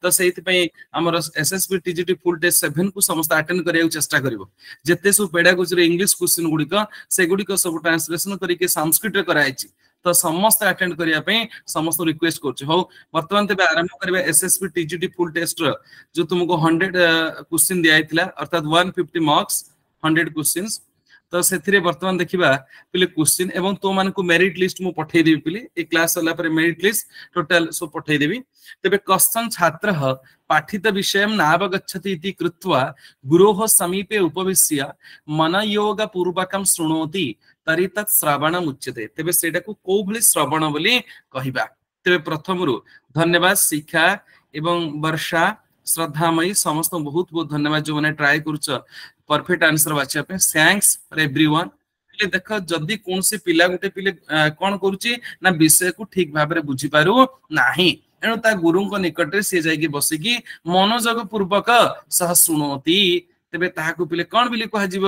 तो सेति पई हमर एसएसबी टीजीटी फुल टेस्ट 7 को समस्त अटेंड करिया चेष्टा करिवो जते सु पेडागोजी रे इंग्लिश क्वेश्चन गुडी का से गुडी का सब ट्रांसलेशन करी के संस्कृत रे कराइछि तो समस्त अटेंड करिया पे समस्त रिक्वेस्ट करछ हो वर्तमान तबे आरंभ करबे एसएसबी टीजीटी फुल टेस्ट जो तुमको 100 क्वेश्चन दिया आइथिला अर्थात 150 मार्क्स 100 क्वेश्चंस तो सेथिरे वर्तमान देखिबा पिले क्वेश्चन एवं तो मान को मेरिट लिस्ट मु पठै देबी पिले ए क्लास वाला पर मेरिट लिस्ट टोटल सो पठै देबी तबे क्वेश्चन छात्रः पाठित विषयं नावगच्छति इति कृत्वा गुरोः समीपे उपविश्य मनयोग पूर्वकं शृणोति तरी तत् श्रवणम् उच्यते तबे सेटा को को भली श्रवण बोली कहिबा तबे प्रथम रु धन्यवाद शिक्षा एवं वर्षा श्रद्धामयी समस्त बहुत बहुत धन्यवाद जो माने ट्राई करूछ परफेक्ट आंसर बाछिया पे थैंक्स फॉर एवरीवन पिले देख जदी कोन से पिला गुटे पिले कोन करूची ना विषय को ठीक भाबे रे बुझी पारू नाही एनु ता गुरु को निकट रे से जाई के बसी की मनोजग पूर्वक सह सुनोती तबे ताहाकु पिले कोन बिले कह जीव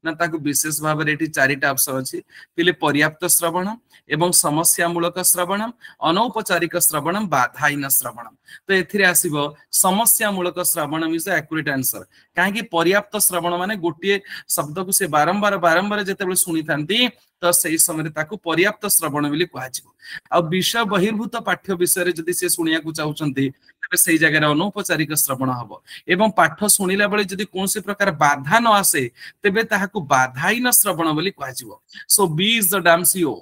ना ताकु विशेष भाबे रे एठी चारिटा ऑप्शन अछि पिले पर्याप्त श्रवण एवं समस्या मूलक श्रवण अनौपचारिक श्रवण बाधाहीन श्रवण तो एथिरे आसीबो समस्या मूलक श्रवण इज एक्यूरेट आंसर काहे कि पर्याप्त श्रवण माने गोटिए शब्द को से बारंबार जेते बेले सुनी थांती तो सही समय ताकु पर्याप्त श्रवण बिले कह जीव आ विषय बहिर्भूत पाठ्य विषय रे जदी से सुनिया को चाहुचंती तबे सेही जगह रे अनौपचारिक श्रवण हबो एवं पाठ सुनिला बेले जदी कोनसे प्रकार बाधा न आसे तबे ताहाकु बाधाहीन श्रवण बोली कह जीव सो बी इज द डामसीओ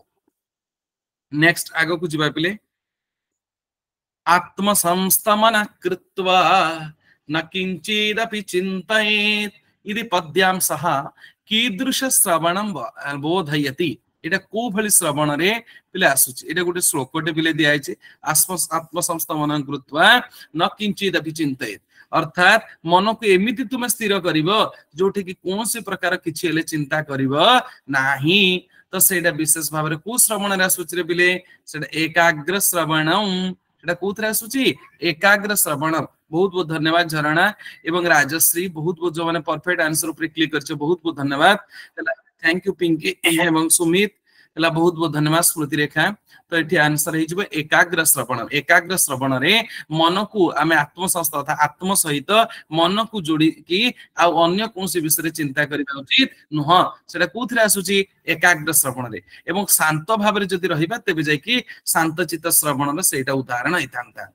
नेक्स्ट आगो को जिबा पिले आत्म संस्तमन कृत्वा न किंचिदपि चिंतयेत् इति पद्यां सह कीदृश श्रवणं बोधयति एटा को भली श्रवण रे पिले आसुची एटा गोटे श्लोकटे पिले दियाइছে आत्म संस्तमन कृत्वा न किंचिदपि चिंतयेत् अर्थात मन को एमिति तुम स्थिर करिवो जोठी कि कोनसे प्रकार किछि हेले चिंता करिवो नाही तो सेटा विशेष भाव रे को श्रवण रे आसुची रे पिले सेटा एकाग्र श्रवणम सेटा कोथरा आसुची एकाग्र श्रवण बहुत बहुत धन्यवाद झरणा एवं राजश्री बहुत बहुत जो माने परफेक्ट आंसर ऊपर क्लिक करछे बहुत बहुत धन्यवाद थैंक यू पिंकी एवं सुमित हला बहुत बहुत धन्यवाद स्मृति रेखा तो एठी आंसर हे जिवो एकाग्र श्रवण रे मन को आमे आत्म संस्था अर्थात आत्म सहित मन को जोड़ी की आ अन्य कोनसे विषय चिंता करिबा उचित नुह सेटा कोथरे आसुची एकाग्र श्रवण रे एवं शांत भाव रे जदी रहिबा तबे जाय कि शांत चित्त श्रवण रे सेटा उदाहरण हितांता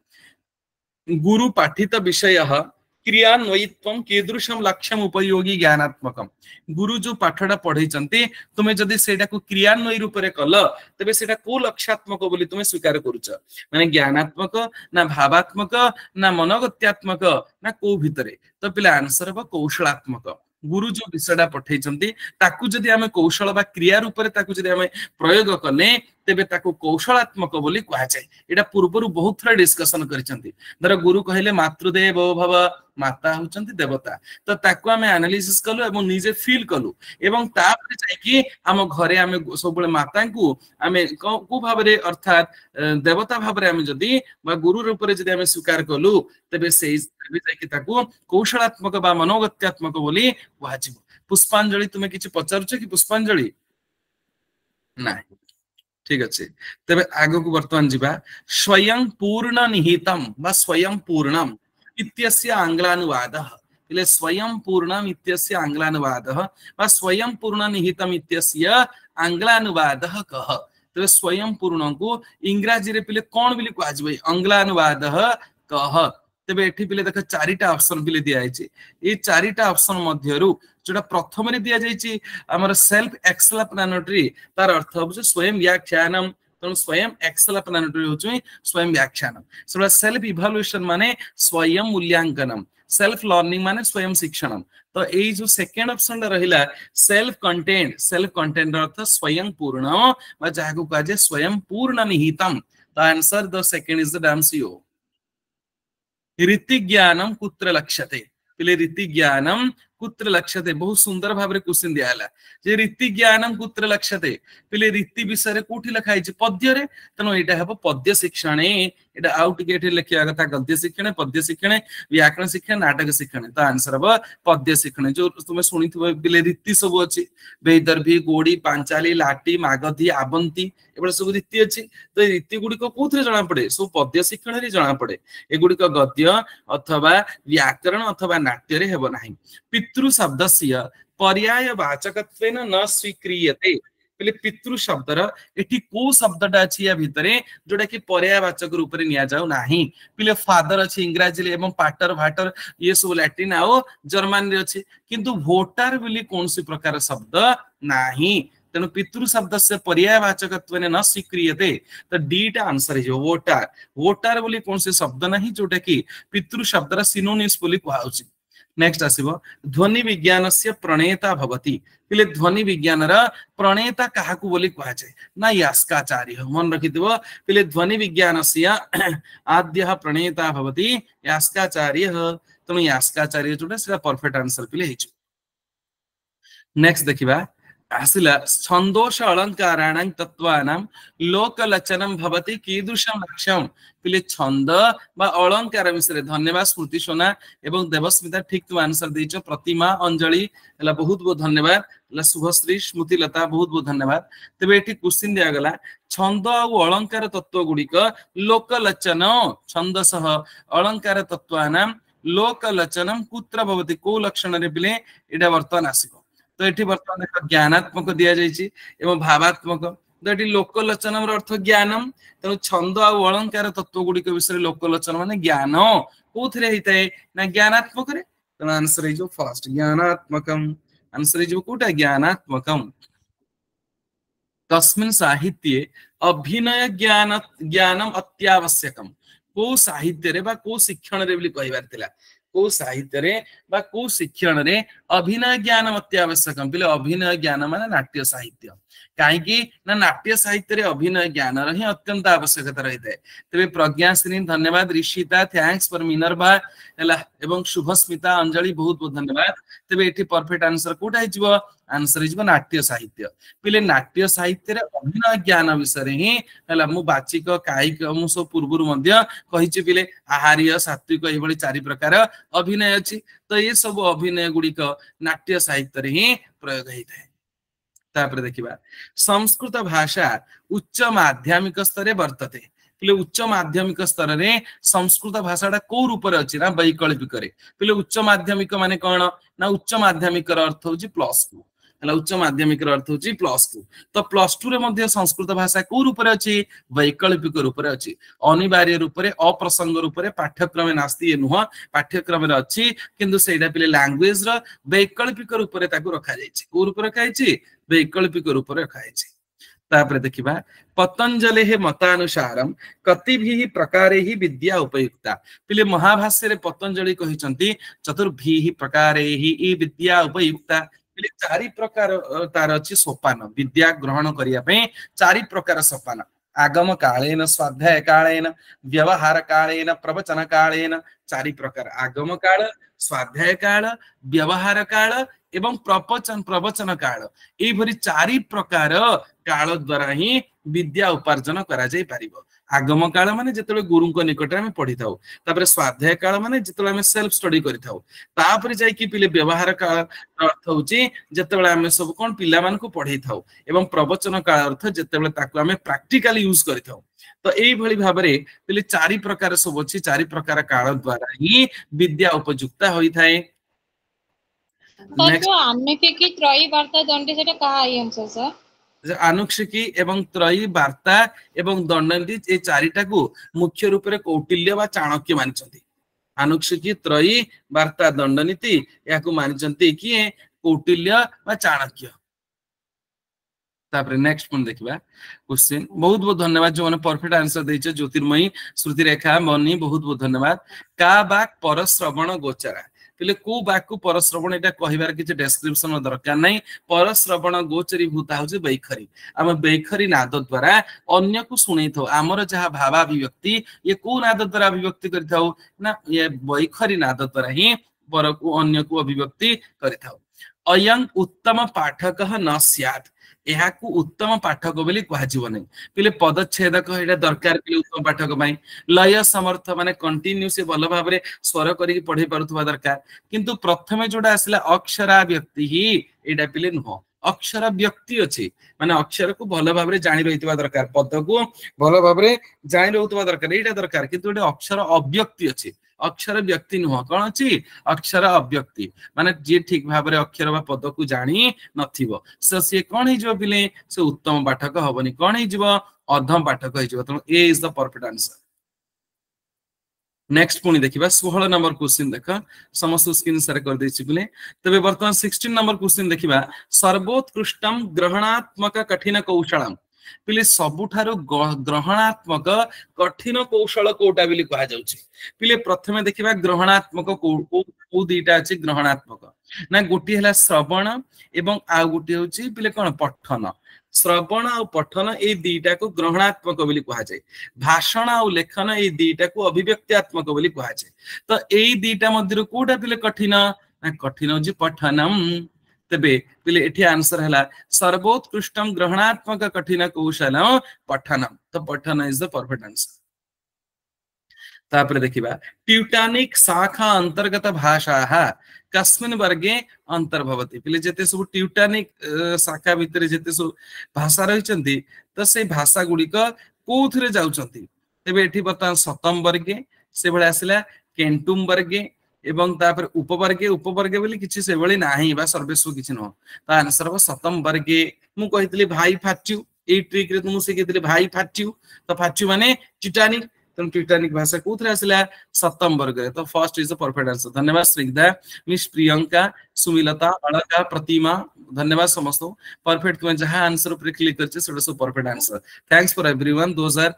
गुरु पाठित विषयः क्रियान्वयित्वं कीदृशं लक्ष्यम उपयोगी ज्ञानात्मकम गुरु जो पाठडा पढैचंती तुमे जदी सेटा को क्रियान्वयी रूप रे कल तबे सेटा को लक्ष्यात्मक बोली तुमे स्वीकार करूछ माने ज्ञानात्मक ना भावात्मक ना मनोगत्यात्मक ना को भितरे तो पिला आंसर हो कौशलात्मक गुरु जो विषयडा पठैचंती ताकू जदी हमें कौशल बा क्रिया रूप रे ताकू जदी हमें प्रयोग कले तेबे ताकू कौशलात्मक बोली कहा जाय एटा पूर्वरु बहुत थरा डिस्कशन करिसंती धर गुरु कहले मातृदेव भव माता होचंती देवता तो ताकू हमें एनालिसिस कलु एवं निजे फील कलु एवं तापर जाय कि हम घरे हमें सबले माता को हमें को भाव रे अर्थात देवता भाव रे हमें जदी बा गुरु रूप रे जदी हमें स्वीकार कलु तबे सेही तबे जाय कि ताकू कौशलात्मक बा मनोगत्यात्मक बोली कहा जिवो पुष्पांजलि तुमे किछि पचारुछ कि पुष्पांजलि नाही ठीक अच्छे तबे आगो को वर्तमान जीवा स्वयं पूर्ण निहितम बा स्वयं पूर्णम इत्यस्य आंग्लानुवादः इले स्वयं पूर्णम इत्यस्य आंग्लानुवादः बा स्वयं पूर्ण निहितम इत्यस्य आंग्लानुवादः कह तबे स्वयं पूर्ण को इंग्रजी रे पिले कोन बिली कह जिवै आंग्लानुवादः कह तबे एठी पिले देख चारिटा ऑप्शन पिले दिया आइछि ए चारिटा ऑप्शन मध्यरु जोटा प्रथम रे दिया जाइछि हमर सेल्फ एक्सप्लेनेटरी तार अर्थ हो स्वयं व्याख्यानम तो स्वयं एक्सप्लेनेटरी होछि स्वयं व्याख्यानम सेबा सेल्फ इवैल्यूएशन माने स्वयं मूल्यांकनम सेल्फ लर्निंग माने स्वयं शिक्षणम तो ए जो सेकंड ऑप्शन रहिला सेल्फ कंटेंट अर्थ स्वयं पूर्ण बा जाको काजे स्वयं पूर्ण निहितम the answer the second is the डामसीओ रीति ज्ञानम कुत्र लक्ष्यते पिले रीति ज्ञानम कुत्र लक्ष्यते बहुत सुंदर भाव में क्वेश्चन दिया है जे रीति ज्ञानम कुत्र लक्ष्यते पिले रीति विषय कोठी लिखा है पद्य रे तेणु एटा हेबो पद्य शिक्षणे एटा आउट गेट लिखिया कथा गद्य शिक्षणे पद्य शिक्षणे व्याकरण शिक्षण नाटक शिक्षणे तो आंसर हम पद्य शिक्षणे जो तुम शुणी पिले रीति सब अच्छी वैदर्भी गोड़ी पांचाली लाटी मागधी आवंती एबे सब रीति अच्छी तो रीति गुड़िक कोथरे जना पड़े सब पद्य शिक्षण रे जना पड़े एगुड़िक गद्य अथवा व्याकरण अथवा नाट्य रे हेबो नाही पितृ शब्दस्य पर्याय वाचकत्वेन न स्वीक्रियते पहले पितृ शब्दर एठी को शब्दटा अछि या भितरे जोटा कि पर्यायवाचक रूप रे निया जाउ नाही पहले फादर अछि इंग्रजी ले एवं पाटर भाटर ये सब लैटिन आ जर्मन रे अछि किंतु वोटर बोली कौन सी प्रकार शब्द नाही तेणु पितृ शब्द से पर्यायवाचकत्वेन न स्वीक्रियते तो डीटा आंसर है वोटर वोटर बोली कौन से शब्द नहीं जोटा कि पितृ शब्दर सिनोनिम्स बोली कहउछि नेक्स्ट आसीबो ध्वनि विज्ञान से प्रणेता भवति पिले ध्वनि विज्ञान रा प्रणेता काहाकू बोली कहा जाय ना यास्काचार्य मन रखिदिबो पिले ध्वनि विज्ञान से आद्यः प्रणेता भवति यास्काचार्य तनु यास्काचार्य जोटा सेटा परफेक्ट आंसर पिले हिचु नेक्स्ट देखिबा आसिला छंदोष अलंकाराणां तत्वानां लोकलचनं भवति कीदृशं लक्ष्यं पिले छंद बा अलंकार विषय धन्यवाद स्मृति सोना एवं देवस्मिता ठीक तू आंसर देइछो प्रतिमा अंजलि हला बहुत बहुत धन्यवाद हला शुभश्री स्मृति लता बहुत बहुत धन्यवाद तबे एठी क्वेश्चन दिया गला छंद और अलंकार तत्व गुडिक लोकलचन छंद सह अलंकार तत्वानां लोकलचनं कुत्र भवति को लक्षण रे पिले एटा वर्तमान आसीबो तो ये बर्तमान देख ज्ञानात्मक दि जाइए एवं भावात्मक तो ये लोकलोचन अर्थ ज्ञानम तेणु छंद और अलंकार तत्व गुड़िक विषय लोकलोचन माने ज्ञान कौन होता है ना ज्ञानात्मक तेणु आंसर हो फर्स्ट ज्ञानात्मकम आंसर हो कौटा ज्ञानात्मकम तस्मिन् साहित्ये अभिनय ज्ञान ज्ञानम अत्यावश्यकम को साहित्य रे बा को शिक्षण रे बोली कहिबार थिला को साहित्य रे बा को शिक्षण रे अभिनय ज्ञान अत्यावश्यक पिले अभिनय ज्ञान माने नाट्य साहित्य कहीं ना नाट्य साहित्य रे अभिनय ज्ञान ही अत्यंत आवश्यकता रही है तेरे प्रज्ञाश्री धन्यवाद ऋषिता थैंक्स फॉर मिनर्वा हैला एवं शुभस्मिता अंजलि बहुत बहुत धन्यवाद तेरे एठी परफेक्ट आंसर कोटा हिजबो आंसर हिजबो नाट्य साहित्य पिले नाट्य साहित्य रे अभिनय ज्ञान विषय ही हैला मु बाचिक कायिक मु सब पूर्वरु मध्य कहिछि पिले आहार्य सात्विक एई भली चारि प्रकार अभिनय अछि तो ये सब अभिनय गुड़िक नाट्य साहित्य रे ही प्रयोग होता है तापर देखिबा संस्कृत भाषा उच्च माध्यमिक स्तर वर्तते पिले उच्च माध्यमिक स्तर रे संस्कृत भाषाटा को रूप रे अछि ना वैकल्पिक रे पिले उच्च माध्यमिक माने कोन ना उच्च माध्यमिक र अर्थ होछि +2 हला उच्च माध्यमिक र अर्थ होछि +2 तो +2 रे मध्ये संस्कृत भाषा को रूप रे अछि वैकल्पिक रूप रे अछि अनिवार्य रूप रे अप्रसंग रूप रे पाठ्यक्रम नास्ति नुह पाठ्यक्रम रे अछि किंतु सेटा पिले लैंग्वेज र वैकल्पिक रूप रे ताकू रखा जायछि को रूप रखा जायछि वैकल्पिक रूप रे रखा जायछि तापर देखिबा पतंजलि मतानुसारम कतिभिः प्रकारेहि विद्या उपयुक्ता पिले महाभाष्य रे पतंजलि कहिसंती चतुर्भिः प्रकारेहि ई विद्या उपयुक्ता पिले चारि प्रकार तार अछि सोपान विद्या ग्रहण करिया पे चारि प्रकार सोपान आगम कालेन स्वाध्याय कालेन व्यवहार कालेन प्रवचन कालेन चारि प्रकार आगम काल स्वाध्याय काल व्यवहार काल एवं प्रवचन काल एई भरी चारि प्रकार काल द्वारा ही विद्या उपार्जन करा जाय पारिबो आगम काल माने जेतले गुरु को निकट में पढ़ी थाउ तापर स्वाध्याय काल माने जेतले हम सेल्फ स्टडी करि थाउ तापर जाय कि पिले व्यवहार काल अर्थ होची जेतले हम सब कोन पिला मान को पढ़ी थाउ एवं प्रवचन काल अर्थ जेतले ताको हम प्रैक्टिकली यूज करि थाउ तो एई भली भाबरे पिले चारि प्रकार सब अछि चारि प्रकार काल द्वारा ही विद्या उपयुक्ता होई थाए जो आनुषिकी त्रयी वार्ता दंडी सेटा कहा है आंसर सर आनुषिकी एवं त्रयी वार्ता एवं दंडी ए चारिटा को मुख्य रूप रे कौटिल्य बा चाणक्य मानिचंती आनुषिकी त्रयी वार्ता दंडनीति याकू मानिचंती कि कौटिल्य बा चाणक्य तापर नेक्स्ट पॉइंट देखिबा क्वेश्चन बहुत बहुत धन्यवाद जो माने परफेक्ट आंसर दैछ ज्योतिर्मयी श्रुति रेखा मनी बहुत बहुत धन्यवाद का बाक परश्रवण गोचरा पिले को बाक को परश्रवण एटा कहिबार किछ डिस्क्रिप्शन दरकार नै परश्रवण गोचरी भूता होजे बैखरी हम बैखरी नाद द्वारा अन्य को सुनै थौ हमर जहा भावाभिव्यक्ति ये को नाद द्वारा अभिव्यक्ति करि थौ ना ये बैखरी नाद द्वारा ही पर को अन्य को अभिव्यक्ति करिथाउ अयं उत्तम पाठकः न स्यात् एहाकु उत्तम पाठक बोली कहजिव नै पिले पदच्छेदक एटा दरकार पिले उत्तम पाठक पई लय समर्थ माने कंटिन्यू से भल भाबरे स्वर करी पढै पारुथबा दरकार किंतु प्रथमे जोडा आसला अक्षरा व्यक्ति ही एटा पिले नुह अक्षर व्यक्ति अछि माने अक्षर को भल भाबरे जानि रहितबा दरकार पद को भल भाबरे जानि रहुतबा दरकार एटा दरकार किंतु एटा अक्षर अव्यक्ति अछि अक्षर व्यक्ति नुह कौन अच्छी अक्षर अव्यक्ति माने जी ठीक भाव में अक्षर बा पद को जानी नथिबो से कौन हो पिले से उत्तम पाठक हबनी कौन हो अधम पाठक हो तेणु A is the perfect answer next पुणी देखिबा 16 नंबर क्वेश्चन देख समस्त स्क्रीन शेयर कर देछि पिले तबे वर्तमान 16 नंबर क्वेश्चन देखिबा सर्वोत्कृष्टम ग्रहणात्मक कठिन कौशलम पिले सबुठारु ग्रहणात्मक कठिन कौशल कोटा बिली कहा जाउछि पिले प्रथमे देखिबा ग्रहणात्मक को दीटा अछि ग्रहणात्मक ना गोटी हला श्रवण एवं आ गोटी होछि पिले कोन पठन श्रवण और पठन ए दीटा को ग्रहणात्मक बोली कहा जाय भाषण और लेखन ए दीटा को अभिव्यक्त्यात्मक बोली कहा जाय तो ए दीटा मध्यरु कोटा पिले कठिन ना कठिन होछि पठनम तबे पिले एठी आंसर हला सर्वोत्कृष्टम ग्रहणात्मक कठिन कौशलम पठनम तो पठन इज द परफेक्ट आंसर तापर देखिबा ट्यूटानिक शाखा अंतर्गत भाषाः कस्मिन् वर्गे अंतर्भवति पिले जेते सब ट्यूटानिक शाखा भितरे जेते सब भाषा रहिचंती तो से भाषा गुडी को कोथरे जाउचंती तबे एठी बर्तमान सतम वर्गे से भले आसिला केंटुम वर्गे एवं तापर उपवर्गे बोली किछि से भली नाही बा सर्वेस्व किछि न त आंसर हो सतम वर्गे मु कहितली भाई फाट्यू ए ट्रिक रे तुमु सिखितली भाई फाट्यू तो फाट्यू माने टिटानिक तो टिटानिक भाषा कोथरे आसिला सतम वर्ग रे तो first is the perfect answer धन्यवाद श्रीदा मिस प्रियंका सुमिलता अलका प्रतिमा धन्यवाद समस्त परफेक्ट तुम जहां आंसर ऊपर क्लिक करछे सेटा सब perfect answer thanks for everyone those are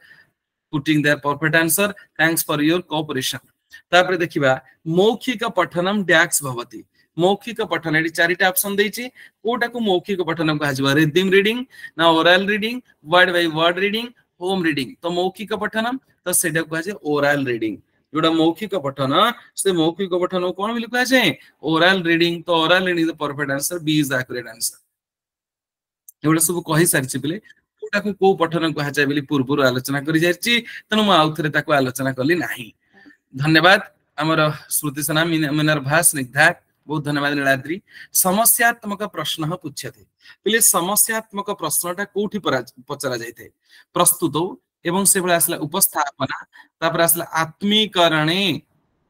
putting there perfect answer thanks for your cooperation तापर देखिबा मौखिक पठनम डैक्स भवति मौखिक पठन एटी चारिटा ऑप्शन देछि कोटा को मौखिक पठनम कहा जबा रिदम रीडिंग ना oral reading word by word reading home reading तो मौखिक पठनम तो सेटा कहा जे ओरल रीडिंग जोड़ा मौखिक पठन से मौखिक पठन कोन बिल कहा जे ओरल रीडिंग तो oral reading is the perfect answer B is the accurate answer एवडा सब कहि सारिछि बिले कोटा को पठन कहा जाय बिली पूर्व आलोचना करि जायछि तनु म आउथरे ताको आलोचना करली नाही धन्यवाद आमर श्रुति सेना मिनर्भा स्निग्धा बहुत धन्यवाद नीलाद्री समस्यात्मक प्रश्न पूछते पिले समस्यात्मक प्रश्नटा कोठी पचरा जायते प्रस्तुत एवं से भले आसला उपस्थापना तापर आसला आत्मीकरणे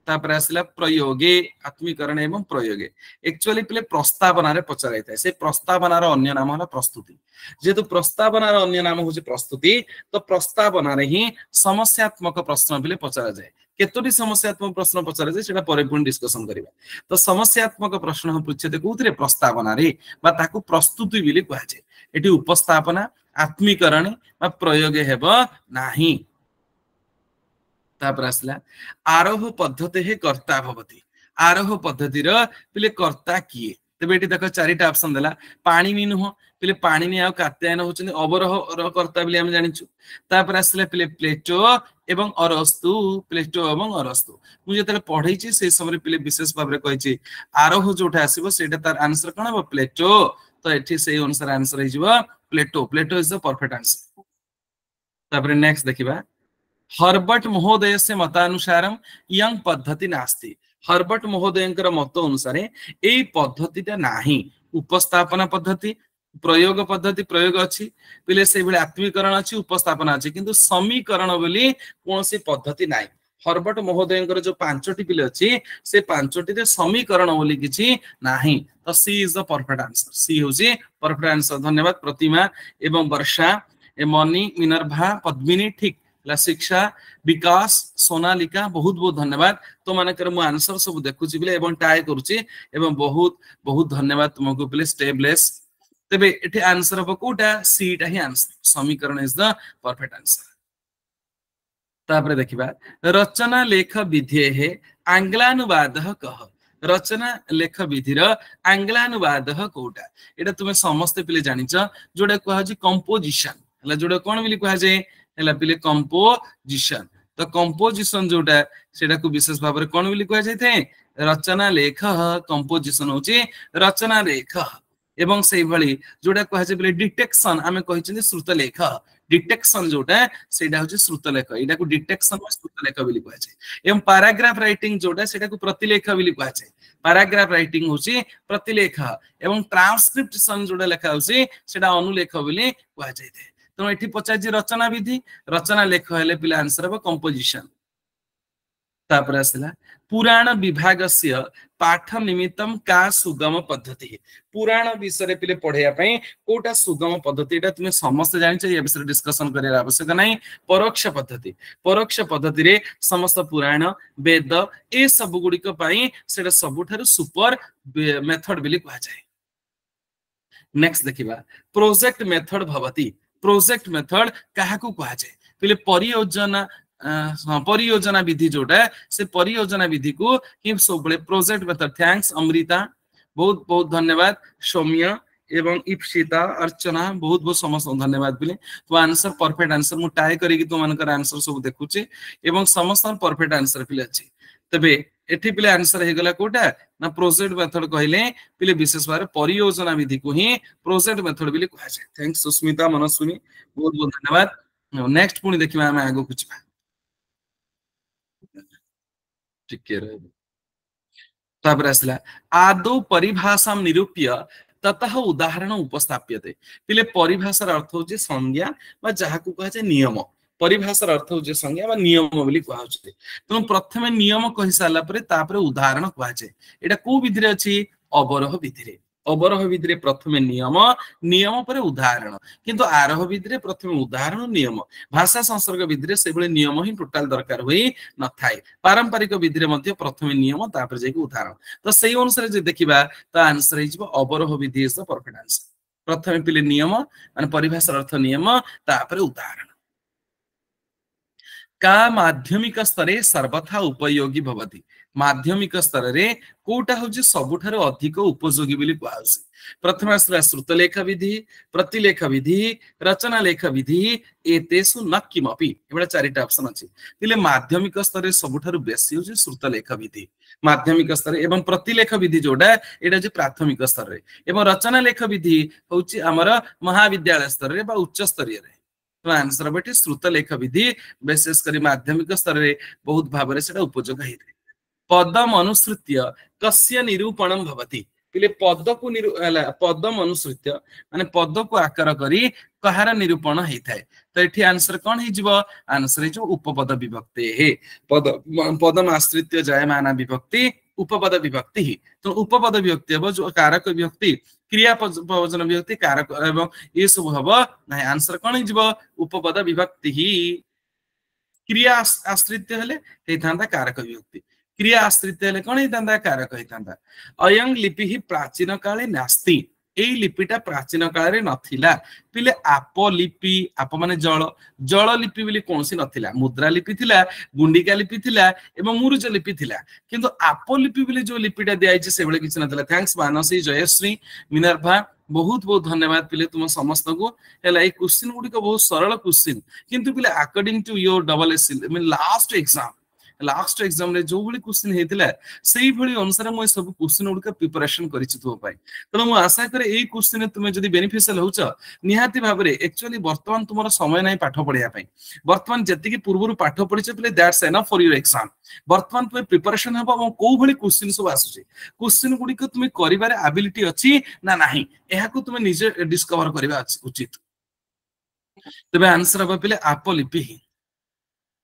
तापर आसला प्रयोगे आत्मीकरण एवं प्रयोगे एक्चुअली पिले प्रस्तावना रे पचरा जायते से प्रस्तावना रो अन्य नाम होला प्रस्तुति जेतु प्रस्तावना रो अन्य नाम होचे प्रस्तुति तो प्रस्तावना रे ही समस्यात्मक प्रश्न पिले पचरा जाय केतोटी समस्यात्मक प्रश्न पचरा जाय सेटा परे पुन डिस्कशन करिबा तो समस्यात्मक प्रश्न पूछते कोउतरे प्रस्तावना रे बा ताकू प्रस्तुति बिले कहै छै एटी उपस्थापना आत्मीकरण बा प्रयोग हेबो नाही तापर आसला आरोह पद्धति हे कर्ता भवति आरोह पद्धति रो पिले कर्ता किए तबे एटी देखो चारिटा ऑप्शन देला पाणी मी नुह पिले पाणी नि आ कात्यायन होचन अवरोह रो कर्ता बिले हम जानिछु तापर आसला पिले प्लेटो एवं अरस्तु प्लेटो एवं अरस्तु मु जेतले पढै छी से समय पिले विशेष भाबरे कहै छी आरोह जोटा आसीबो सेटा तार आंसर कोन हो प्लेटो तो एठी से अनुसार आंसर हिजबो Plato Plato is the perfect answer तापर नेक्स्ट देखिबा हर्बर्ट महोदय से मतानुसारम यंग पद्धति नास्ति हर्बर्ट महोदयंकर मत अनुसार ए पद्धतिटा नाही उपस्थापना पद्धति प्रयोग पद्धति प्रयोग अछि पिले से बेले आत्मीकरण अछि उपस्थापना अछि किंतु समीकरण बोली कोनसी पद्धति नाही हर्बर्ट महोदयंकर जो पांचटी पिले अछि से पांचटी रे समीकरण बोली किछि नाही तो C is the perfect answer C होजी परफेक्ट आंसर धन्यवाद प्रतिमा एवं वर्षा एमनी मिनर्भा पद्मिनी ठीक ला शिक्षा विकास सोनालिका बहुत बहुत धन्यवाद तो मानकर मु आंसर सब देखुची बिले एवं टाई करूची एवं बहुत बहुत धन्यवाद तुमको प्लीज स्टे ब्लेस तबे एठी आंसर हो कोटा सी टा ही आंसर समीकरण इज द परफेक्ट आंसर तापर देखिबा रचना लेख विधि हे आंग्लानुवादः कह रचना लेख विधि रो आंग्लानुवादः कोटा एटा तुमे समस्त पिले जानिछ जोडा कहै छी कंपोजिशन हला जोडा कोन बिली कहै जे हला पिले कंपोजिशन तो कंपोजिशन जोटा सेटा को विशेष भाव रे कोन बिली कहै जायते रचना लेख कंपोजिशन होची रचना लेख एवं से भली जोटा कह जे डिटेक्शन आमे कहि श्रुत लेख डिटेक्शन जोटा सेटा होची श्रुत लेख एटा को डिटेक्शन व श्रुत लेख बोली कह जे एवं पैराग्राफ राइटिंग जोटा सेटा को प्रतिलेख बोली कह जे पैराग्राफ राइटिंग होची प्रतिलेख एवं ट्रांसक्रिप्शन जोटा लेखा होची सेटा अनुलेख बोली कह जे तो एठी पचार रचना विधि रचना लेख हेले पिला आंसर हो कंपोजिशन तापर आसला पुराण विभागस्य पाठ निमित्तम का सुगम पद्धति पुराण विषय पिले पढ़ाया पई कोटा सुगम पद्धति एटा तुमे समस्त जानिछ ए विषय डिस्कशन करिया आवश्यक नाही परोक्ष पद्धति रे समस्त पुराण वेद ए सब गुडी को पई सेटा सबुठारु सुपर मेथड बिली कहा जाय नेक्स्ट देखिबा प्रोजेक्ट मेथड भवति प्रोजेक्ट मेथड काहा को कहा जाय पिले परियोजना परियोजना विधि जोटा से परियोजना विधि को ही सब प्रोजेक्ट मेथड थैंक्स अमृता बहुत बहुत धन्यवाद सौम्य एवं इप्सिता अर्चना बहुत बहुत समस्त धन्यवाद बोले तो आंसर परफेक्ट आंसर मु टाई करी तो मानकर आंसर सब देखुची एवं समस्त परफेक्ट आंसर पिले अछि तबे एठी पिले आंसर हे गला कोटा ना प्रोजेक्ट मेथड कहले पिले विशेष भाव परियोजना विधि को ही प्रोजेक्ट मेथड बिले कहा जाय थैंक्स सुस्मिता मनस्विनी बहुत बहुत धन्यवाद नेक्स्ट पुनी देखिबा हम आगो कुछ ठीक है तापर आसला आदौ परिभाषा निरूप्य ततः उदाहरण उपस्थाप्यते पिले परिभाषार अर्थ होचे संज्ञा बा जहा को कहा जाय नियम परिभाषार अर्थ होचे संज्ञा बा नियम बोली कहा होचे तो प्रथमे नियम कहि साला परे तापर उदाहरण कहा जाय एटा को विधि रे अछि अवरोह विधि रे प्रथमे नियम नियम पर उदाहरण किंतु आरोह विधि रे प्रथमे उदाहरण नियम भाषा संसर्ग विधि रे से बळे नियम ही टोटल दरकार होई न थाए पारंपरिक विधि रे मध्ये प्रथमे नियम तापर जे उदाहरण तो सेही अनुसार जे देखिबा तो आंसर हे जिवो अवरोह विधि इज द परफेक्ट आंसर प्रथमे पिले नियम माने परिभाषार अर्थ नियम तापर उदाहरण का माध्यमिक स्तरे सर्वथा उपयोगी भवति माध्यमिक स्तर रे कोटा होची सबुठारो अधिक उपयोगी बोली कहउसी प्रथम आसला श्रुतलेख विधि प्रतिलेख विधि रचना लेख विधि एतेसु न किमपि एबडा चारिटा ऑप्शन अछि तिले माध्यमिक स्तर रे सबुठारो बेसी होची श्रुतलेख विधि माध्यमिक स्तर एवं प्रतिलेख विधि जोडा एडा जे प्राथमिक स्तर रे एवं रचना लेख विधि होची हमर महाविद्यालय स्तर रे बा उच्च स्तरीय रे तो आंसर बेटे श्रुतलेख विधि विशेष करी माध्यमिक स्तर रे बहुत भाव रे सेटा उपयोग हेते पदम अनुसृत्य कस्य निरूपणम भवति पिले पद को पदम अनुसृत्य माने पद को आकार करी कहार निरूपण हेथाय तो एठी आंसर कोन हे जिवो आंसर जो उपपद विभक्ति हे पदम आश्रित्य जायमाना विभक्ति उपपद विभक्ति ही तो उपपद विभक्ति हो जो कारक विभक्ति क्रिया प्रयोजन विभक्ति कारक एवं ये सब हबो नाही आंसर कोन हे जिवो उपपद विभक्ति ही क्रिया आश्रित्य हेले हेथांता कारक विभक्ति क्रिया आश्रित हेले कोन हेतांता कारक हेतांता अयं लिपि ही प्राचीन काले नास्ति एई लिपिटा प्राचीन काल रे नथिला पिले आप लिपि आप माने जल जल लिपि बिली कोनसी नथिला मुद्रा लिपि थिला गुंडिका लिपि थिला एवं मुरुज लिपि थिला किंतु आप लिपि बिली जो लिपिटा दिया छै से बेले किछ नथिला थैंक्स मानसी जयश्री मिनर्भा बहुत बहुत धन्यवाद पिले तुम समस्त को हेला ए क्वेश्चन गुडी को बहुत सरल क्वेश्चन किंतु पिले according to your double S mean last exam रे जो भली क्वेश्चन हेतिला सेही भली अनुसार म सब क्वेश्चन उडका प्रिपरेशन करिछि तो पाई तनो म आशा करे एई क्वेश्चन तुमे जदी बेनिफिशियल होछ निहाती भाबरे एक्चुअली वर्तमान तुमरो समय नै पाठ पढिया पई वर्तमान जति कि पूर्वरु पाठ पढिछ पिले that's enough for your exam वर्तमान तुमे प्रिपरेशन हबो म को भली क्वेश्चन सब आसुछि क्वेश्चन गुडी को तुमे करिवारे एबिलिटी अछि ना नाही एहा को तुमे निजे डिस्कवर करिवा उचित तबे आंसर हबो पिले आप लिपि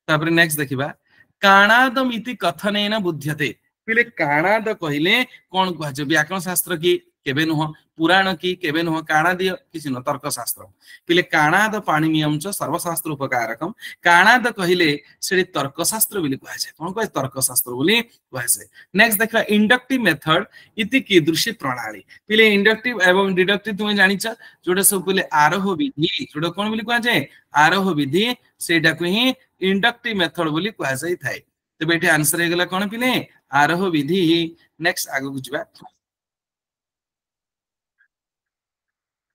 तापर नेक्स्ट देखिबा काणादम इति कथनेन बुध्यते पिले काणाद कहिले कोन कहजे व्याकरण शास्त्र की केबे नुह पुराण की केबे नुह काणादीय किछि न तर्क शास्त्र पिले काणाद पाणिनियम च सर्वशास्त्र उपकारकम काणाद कहिले से तर्क शास्त्र बोली कहजे कोन कहे तर्क शास्त्र बोली कहजे नेक्स्ट देखा इंडक्टिव मेथड इति की दृश्य प्रणाली पिले इंडक्टिव एवं डिडक्टिव तुमे जानि छ जोडा सब पिले आरोह विधि जोडा कोन बोली कहजे आरोह विधि सेटा को ही इंडक्टिव मेथड बोली कहजाई थाए तो बेटे आंसर हे गला कोन पिले आरोह विधि नेक्स्ट आगो बुझबा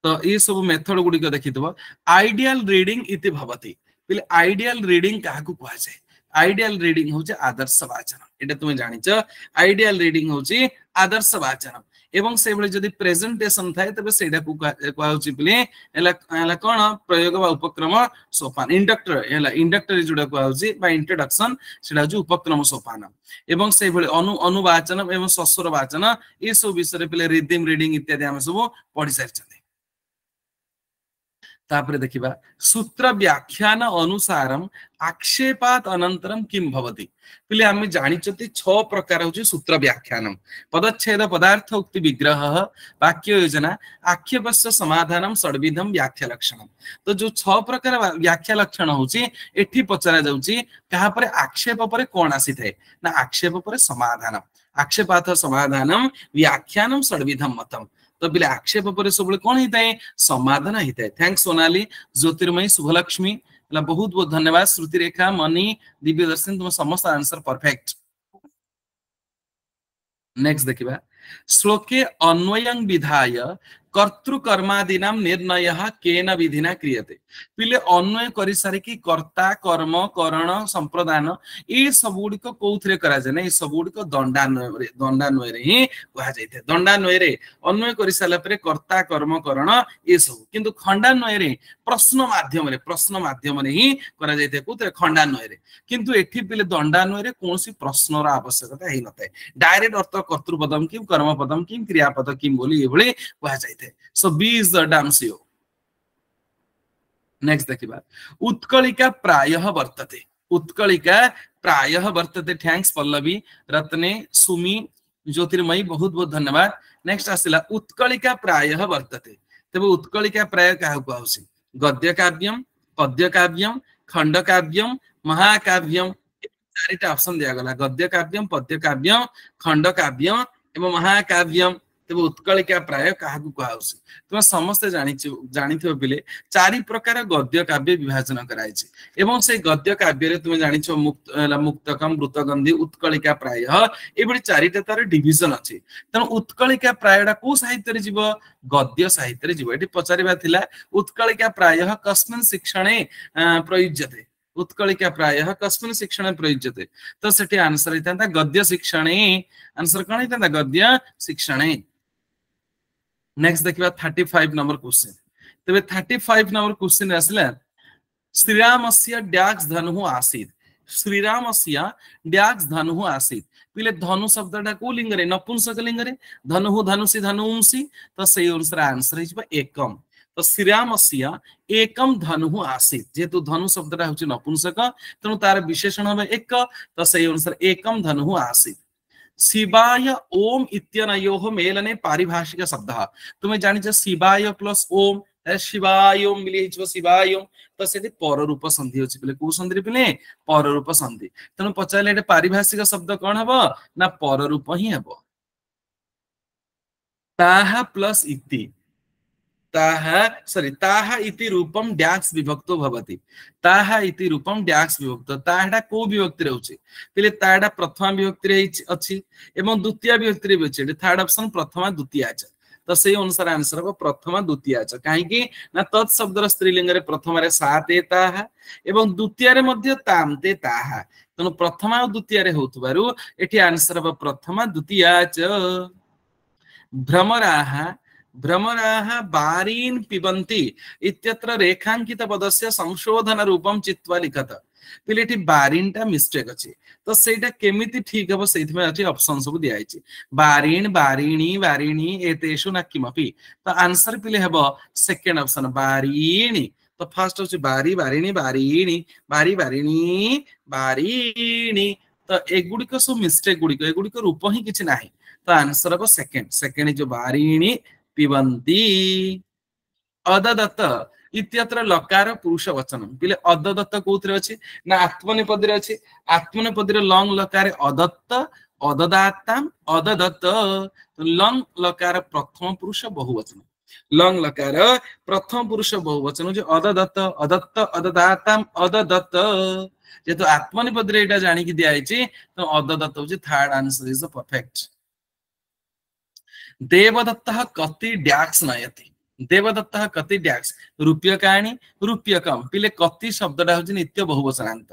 तो ये सब मेथड गुडी को देखितबो आइडियल रीडिंग इति भवति पिले आइडियल रीडिंग काहा को कहजाय आइडियल रीडिंग होचे आदर्श वाचन एटा तुम जानिच आइडियल रीडिंग होचे आदर्श वाचन एवं से बेले जदि प्रेजेंटेशन थाए तबे सेडा को कहउची बिले एला कोन प्रयोग बा उपक्रम सोपान इंडक्टर एला इंडक्टर जोडा कहउची बा इंट्रोडक्शन सेडा जो उपक्रम सोपान एवं से बेले अनुवाचन एवं सस्वर वाचन ए सब विषय पिले रिदम रीडिंग इत्यादि हम सब पढि सारिछथि तापर देखिबा सूत्र व्याख्यान अनुसारम आक्षेपात अनंतरम किम भवति पिले आमे जानिचति 6 प्रकार होची सूत्र व्याख्यानम पदच्छेद पदार्थ उक्ति विग्रह वाक्य योजना आक्षेपस्य समाधानम षड्विधम व्याख्या लक्षणम तो जो 6 प्रकार व्याख्या लक्षण होची एठी पचरा जाउची कहा पर आक्षेप पर कोन आसी थाए ना आक्षेप पर समाधान आक्षेपात समाधानम व्याख्यानम षड्विधम मतम तो बिले आक्षेप पर सब कौन होता है समाधान होता है थैंक्स सोनाली ज्योतिर्मयी शुभलक्ष्मी बहुत बहुत धन्यवाद श्रुति रेखा मनी दिव्य दर्शन तुम समस्त आंसर परफेक्ट नेक्स्ट देखिबा श्लोके अन्वयं विधाय कर्तृकर्मादीनां निर्णयः केन विधिना क्रियते पिले अन्वय करि सारे कि कर्ता कर्म करण संप्रदान ए सब गुडी को कोथरे करा जाय नै सब गुडी को दंडान्वय रे ही कहा जायते दंडान्वय रे अन्वय करि साला परे कर्ता कर्म करण ए सब किंतु खंडान्वय रे प्रश्न माध्यम रे ही करा जायते कोथरे खंडान्वय रे किंतु एठी पिले दंडान्वय रे कोनसी प्रश्न रा आवश्यकता हे नथाय डायरेक्ट अर्थ कर्तृपदम किम कर्मपदम किम क्रियापद किम बोली एभळे कहा जायते so B is the damn CO next देखिबा उत्कलिका प्रायः वर्तते थैंक्स पल्लवी रत्ने सुमी ज्योतिर्मयी बहुत बहुत धन्यवाद नेक्स्ट आसिला उत्कलिका प्रायः वर्तते तबे उत्कलिका प्राय काहु कहउसी गद्य काव्यम पद्य काव्यम खंड काव्यम महाकाव्यम चारिटा ऑप्शन दिया गला गद्य काव्यम पद्य काव्यम खंड काव्यम एवं महाकाव्यम तेबे उत्कलिका प्राय काहाकु कहउसी तुम समस्त जानिथिबो बिले चारि प्रकार गद्य काव्य विभाजन कराइछि एवं से गद्य काव्य रे तुम जानिछो मुक्तकम वृतगंधी उत्कलिका प्राय एबडी चारिटा तार डिवीजन अछि तन उत्कलिका प्रायडा को साहित्य रे जीव गद्य साहित्य रे जीव एटी पचारिबा थिला उत्कलिका प्राय कस्मिन् शिक्षणे प्रयुज्यते उत्कलिका प्रायः कस्मिन् शिक्षणे प्रयुज्यते तो सेठी आंसर इतांता गद्य शिक्षणे आंसर कोन इतांता गद्य शिक्षणे नेक्स्ट देखिबा 35 नंबर क्वेश्चन तबे 35 नंबर क्वेश्चन आसला श्रीरामस्य डैक्स धनुः आसीत् श्रीरामस्य डैक्स धनुः आसीत् पिले धनु शब्दटा को लिंग रे नपुंसक लिंग रे धनुः धनुषी धनुंसी तो सही अनुसार आंसर हिजबा एकम तो श्रीरामस्य एकम धनुः आसीत् जेतु धनु शब्दटा होछि नपुंसक तनु तार विशेषण होबे एक तो सही अनुसार एकम धनुः आसीत् शिवाय ओम इत्यनयोः मेलने पारिभाषिक शब्दः तुमे जानिछ शिवाय प्लस ओम शिवाय ओम मिली हिजबो शिवाय ओम तो सेति पर रूप संधि होछि पिले को संधि पिले पर रूप संधि तनु पचाले एटा पारिभाषिक शब्द कोन हबो ना पर रूप ही हबो ताहा प्लस इति ताहा इति रूपम डैक्स विभक्तो भवति ताहा इति रूपम डैक्स विभक्त ताहाडा को विभक्ति रहउछि पिले ताहाडा प्रथमा विभक्ति रे अछि एवं द्वितीय विभक्ति रे अछि थर्ड ऑप्शन प्रथमा द्वितीय अछि तो से अनुसार आंसर हो प्रथमा द्वितीय अछि काहे कि ना तत् शब्दर स्त्रीलिंग रे प्रथमा रे साते ताहा एवं द्वितीय रे मध्ये तामते ताहा तनु प्रथमा और द्वितीय रे होतबारु एठी आंसर हो प्रथमा द्वितीय च भ्रमराः बारीन् पिबन्ति इत्यत्र रेखांकित पदस्य संशोधन रूपम चित्वा लिखत पिलेटी बारीनटा मिस्टेक अछि तो सेटा केमिति ठीक हबो सेथि में अछि ऑप्शन सब दिया आइछि बारीन बारीणी वारिणी एतेषु न किमपि तो आंसर पिले हबो सेकंड ऑप्शन बारीणी तो फर्स्ट होछि बारी बारीणी बारीणी बारी बारीणी बारीणी तो एगुडी को सब मिस्टेक गुडी को रूप ही किछि नाही तो आंसर हबो सेकंड जो बारीणी पिबन्ति अददत्त इत्यत्र लकार पुरुष वचन पिले अददत्त कोथरे अछि ना आत्मनेपदी रे अछि आत्मनेपदी रे लंग लकार अदत्त अददाताम अददत्त लंग लकार प्रथम पुरुष बहुवचन लंग लकार प्रथम पुरुष बहुवचन जो अददत्त अदत्त अददाताम अददत्त जेतो आत्मनेपदी रे एटा जानि कि दिया आइछि तो अददत्त होछि थर्ड आंसर इज परफेक्ट देवदत्तः कति डैक्स नयति देवदत्तः कति डैक्स रूप्यकाणि रूप्यकम पिले कति शब्दटा हଉଛି नित्य बहुवचनांत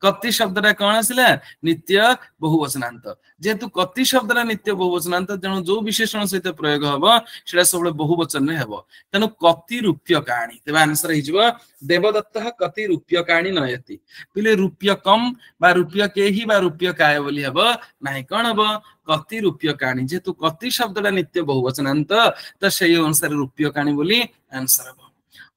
कति शब्दटा कोन आसिला नित्य बहुवचनांत जेतु कति शब्दटा नित्य बहुवचनांत तेणु जो विशेषण सहित प्रयोग हबो सेटा सबले बहुवचन रे हबो तेणु कति रूप्यकाणि तेबा आंसर हिजबो देवदत्तः कति रूप्यकाणि नयति पिले रूप्यकम बा रूप्यकेहि बा रूप्यकाय बोली हबो नाही कोन हबो कति रूप्यकाणि जेतु कति शब्दटा नित्य बहुवचनांत त सेही अनुसार रूप्यकाणि बोली आंसर हबो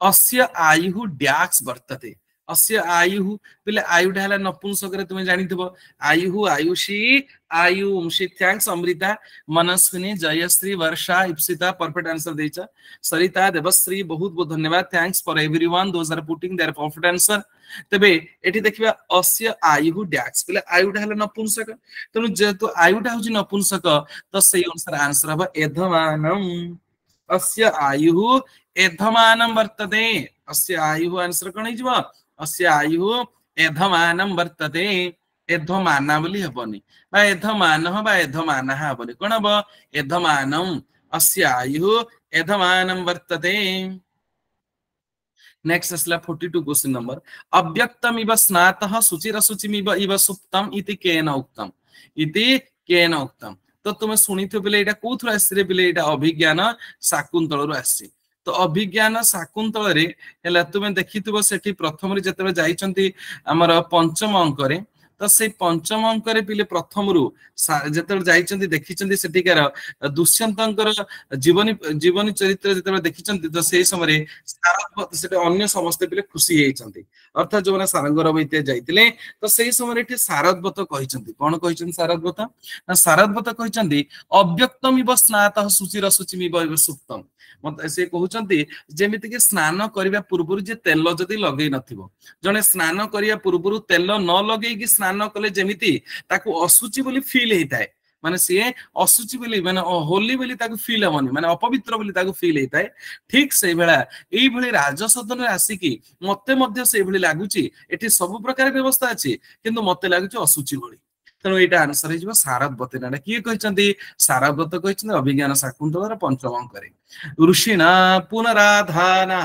अस्य आयुः डैक्स वर्तते अस्य आयुः पिले आयुटा हला नपुंसक रे तुमे जानिथिबो आयुः Ayushi Ayunshi thanks Amrita Manaswini Jayashree Varsha Ipsita perfect answer देइछ सरिता देवश्री बहुत बहुत धन्यवाद thanks for everyone those are putting there perfect answer तबे एठी देखिबा अस्य आयुः डैक्स पिले आयुटा हला नपुंसक तनु जेतु आयुटा होची नपुंसक त सेही अनुसार आंसर हबो एधमानम अस्य आयुः एधमानम वर्तते अस्य आयुः आंसर कोन हिजबो अस्य आयुः एधमानम वर्तते एधमाना बोली हबनी बा एधमानः बा एधमानः हबनी कोन हबो एधमानम अस्य आयुः एधमानम वर्तते नेक्स्ट असला 42 क्वेश्चन नंबर अव्यक्तम इव स्नातः शुचिरशुचिमिव इव सुप्तम इति केन उक्तम तो तुमे सुनिथो बिले एटा कोथुर आसी बिले एटा अभिज्ञान शाकुंतल आसी तो अभिज्ञान शाकुंतल रे हला तुमे देखिथिबो सेठी प्रथम रे जतबे जाइचंती हमर पंचम अंक रे तो से पंचम अंक रे पिले प्रथम रु जतबे जाइचंती देखिचंती सेठीकार दुष्यंतंकर जीवनी चरित्र जतबे देखिचंती तो से समय रे सारद्वत सेटे अन्य समस्त पिले खुशी हेचंती अर्थात जो माने सारंगर बइते जाइतिले तो सेही समय रे एठी सारद्वत कहिचंती कोन कहिचंती सारद्वत ना सारद्वत कहिचंती अव्यक्तम इव स्नातः शुचिर शुचिमिव इव सुप्तम मत से कहउचंती जेमिति कि स्नान करिवा पूर्वरु जे तेल जदी लगेई नथिबो जने स्नान करिया पूर्वरु तेल न लगेई कि स्नान कले जेमिति ताकू असुचि बोली फील हेताय माने से असुचि बोली माने होली बोली ताकू फील हबनी माने अपवित्र बोली ताकू फील हेताय ठीक से बेला एई भली राजसदन रे आसी कि मते मध्य से भली लागुची एठी सब प्रकार व्यवस्था अछि किंतु मते लागुची असुचि बोली तेणु एटा आंसर हिजबो सारद्वत नाडा किए कहिचंती सारद्वत कहिचंती अभिज्ञान शाकुंतल पंचम अंक रे ऋषिना पुनराधाना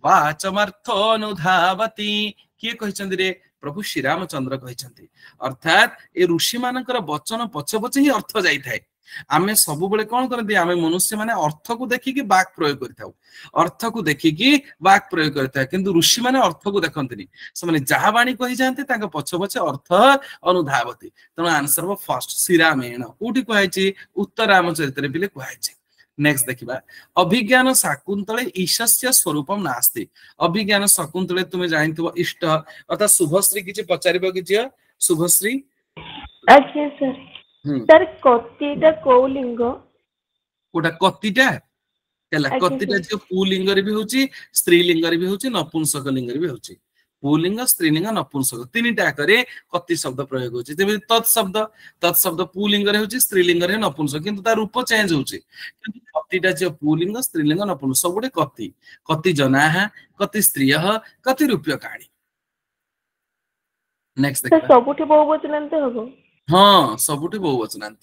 वाचमर्थोनुधावति किए कहिचंती रे प्रभु श्री रामचंद्र कहिचंती अर्थात ए ऋषि मानकर वचन पछे पछे ही अर्थ जाई थाए आमे सब बेले कोन करती आमे मनुष्य माने अर्थ को देखिकी वाक प्रयोग करथाउ अर्थ को देखिकी वाक प्रयोग करथाय किंतु ऋषि माने अर्थ को देखंतनी से माने जहा बाणी कहि जानते ताका पछे पछे अर्थ अनुधावती तनो आंसर वो फर्स्ट श्रीरामेण कोठी कहैछि उत्तर रामचरित्र बिले कहैछि नेक्स्ट देखिबा अभिज्ञान शाकुंतले ईशस्य स्वरूपम नास्ति अभिज्ञान शाकुंतले तुमे जानितबो इष्ट अर्थात शुभश्री किछि पचारिबो किछि शुभश्री अच्छा सर सर कतिटा कौलिंग कोटा कतिटा केला कतिटा जो पुलिंग रे भी होची स्त्रीलिंग रे भी होची नपुंसक लिंग रे भी होची पुलिंग स्त्रीलिंग नपुंसक तीनटा करे कति शब्द प्रयोग होची जेबे तत्शब्द पुलिंग रे होची स्त्रीलिंग रे नपुंसक किंतु ता रूप चेंज होची किंतु कतिटा जो पुलिंग स्त्रीलिंग नपुंसक सबुडे कति जनाः कति स्त्रियः कति रूप्यकाणि नेक्स्ट देखा सबुठी बहुवचनांत हबो हाँ सबुठी बहुवचनांत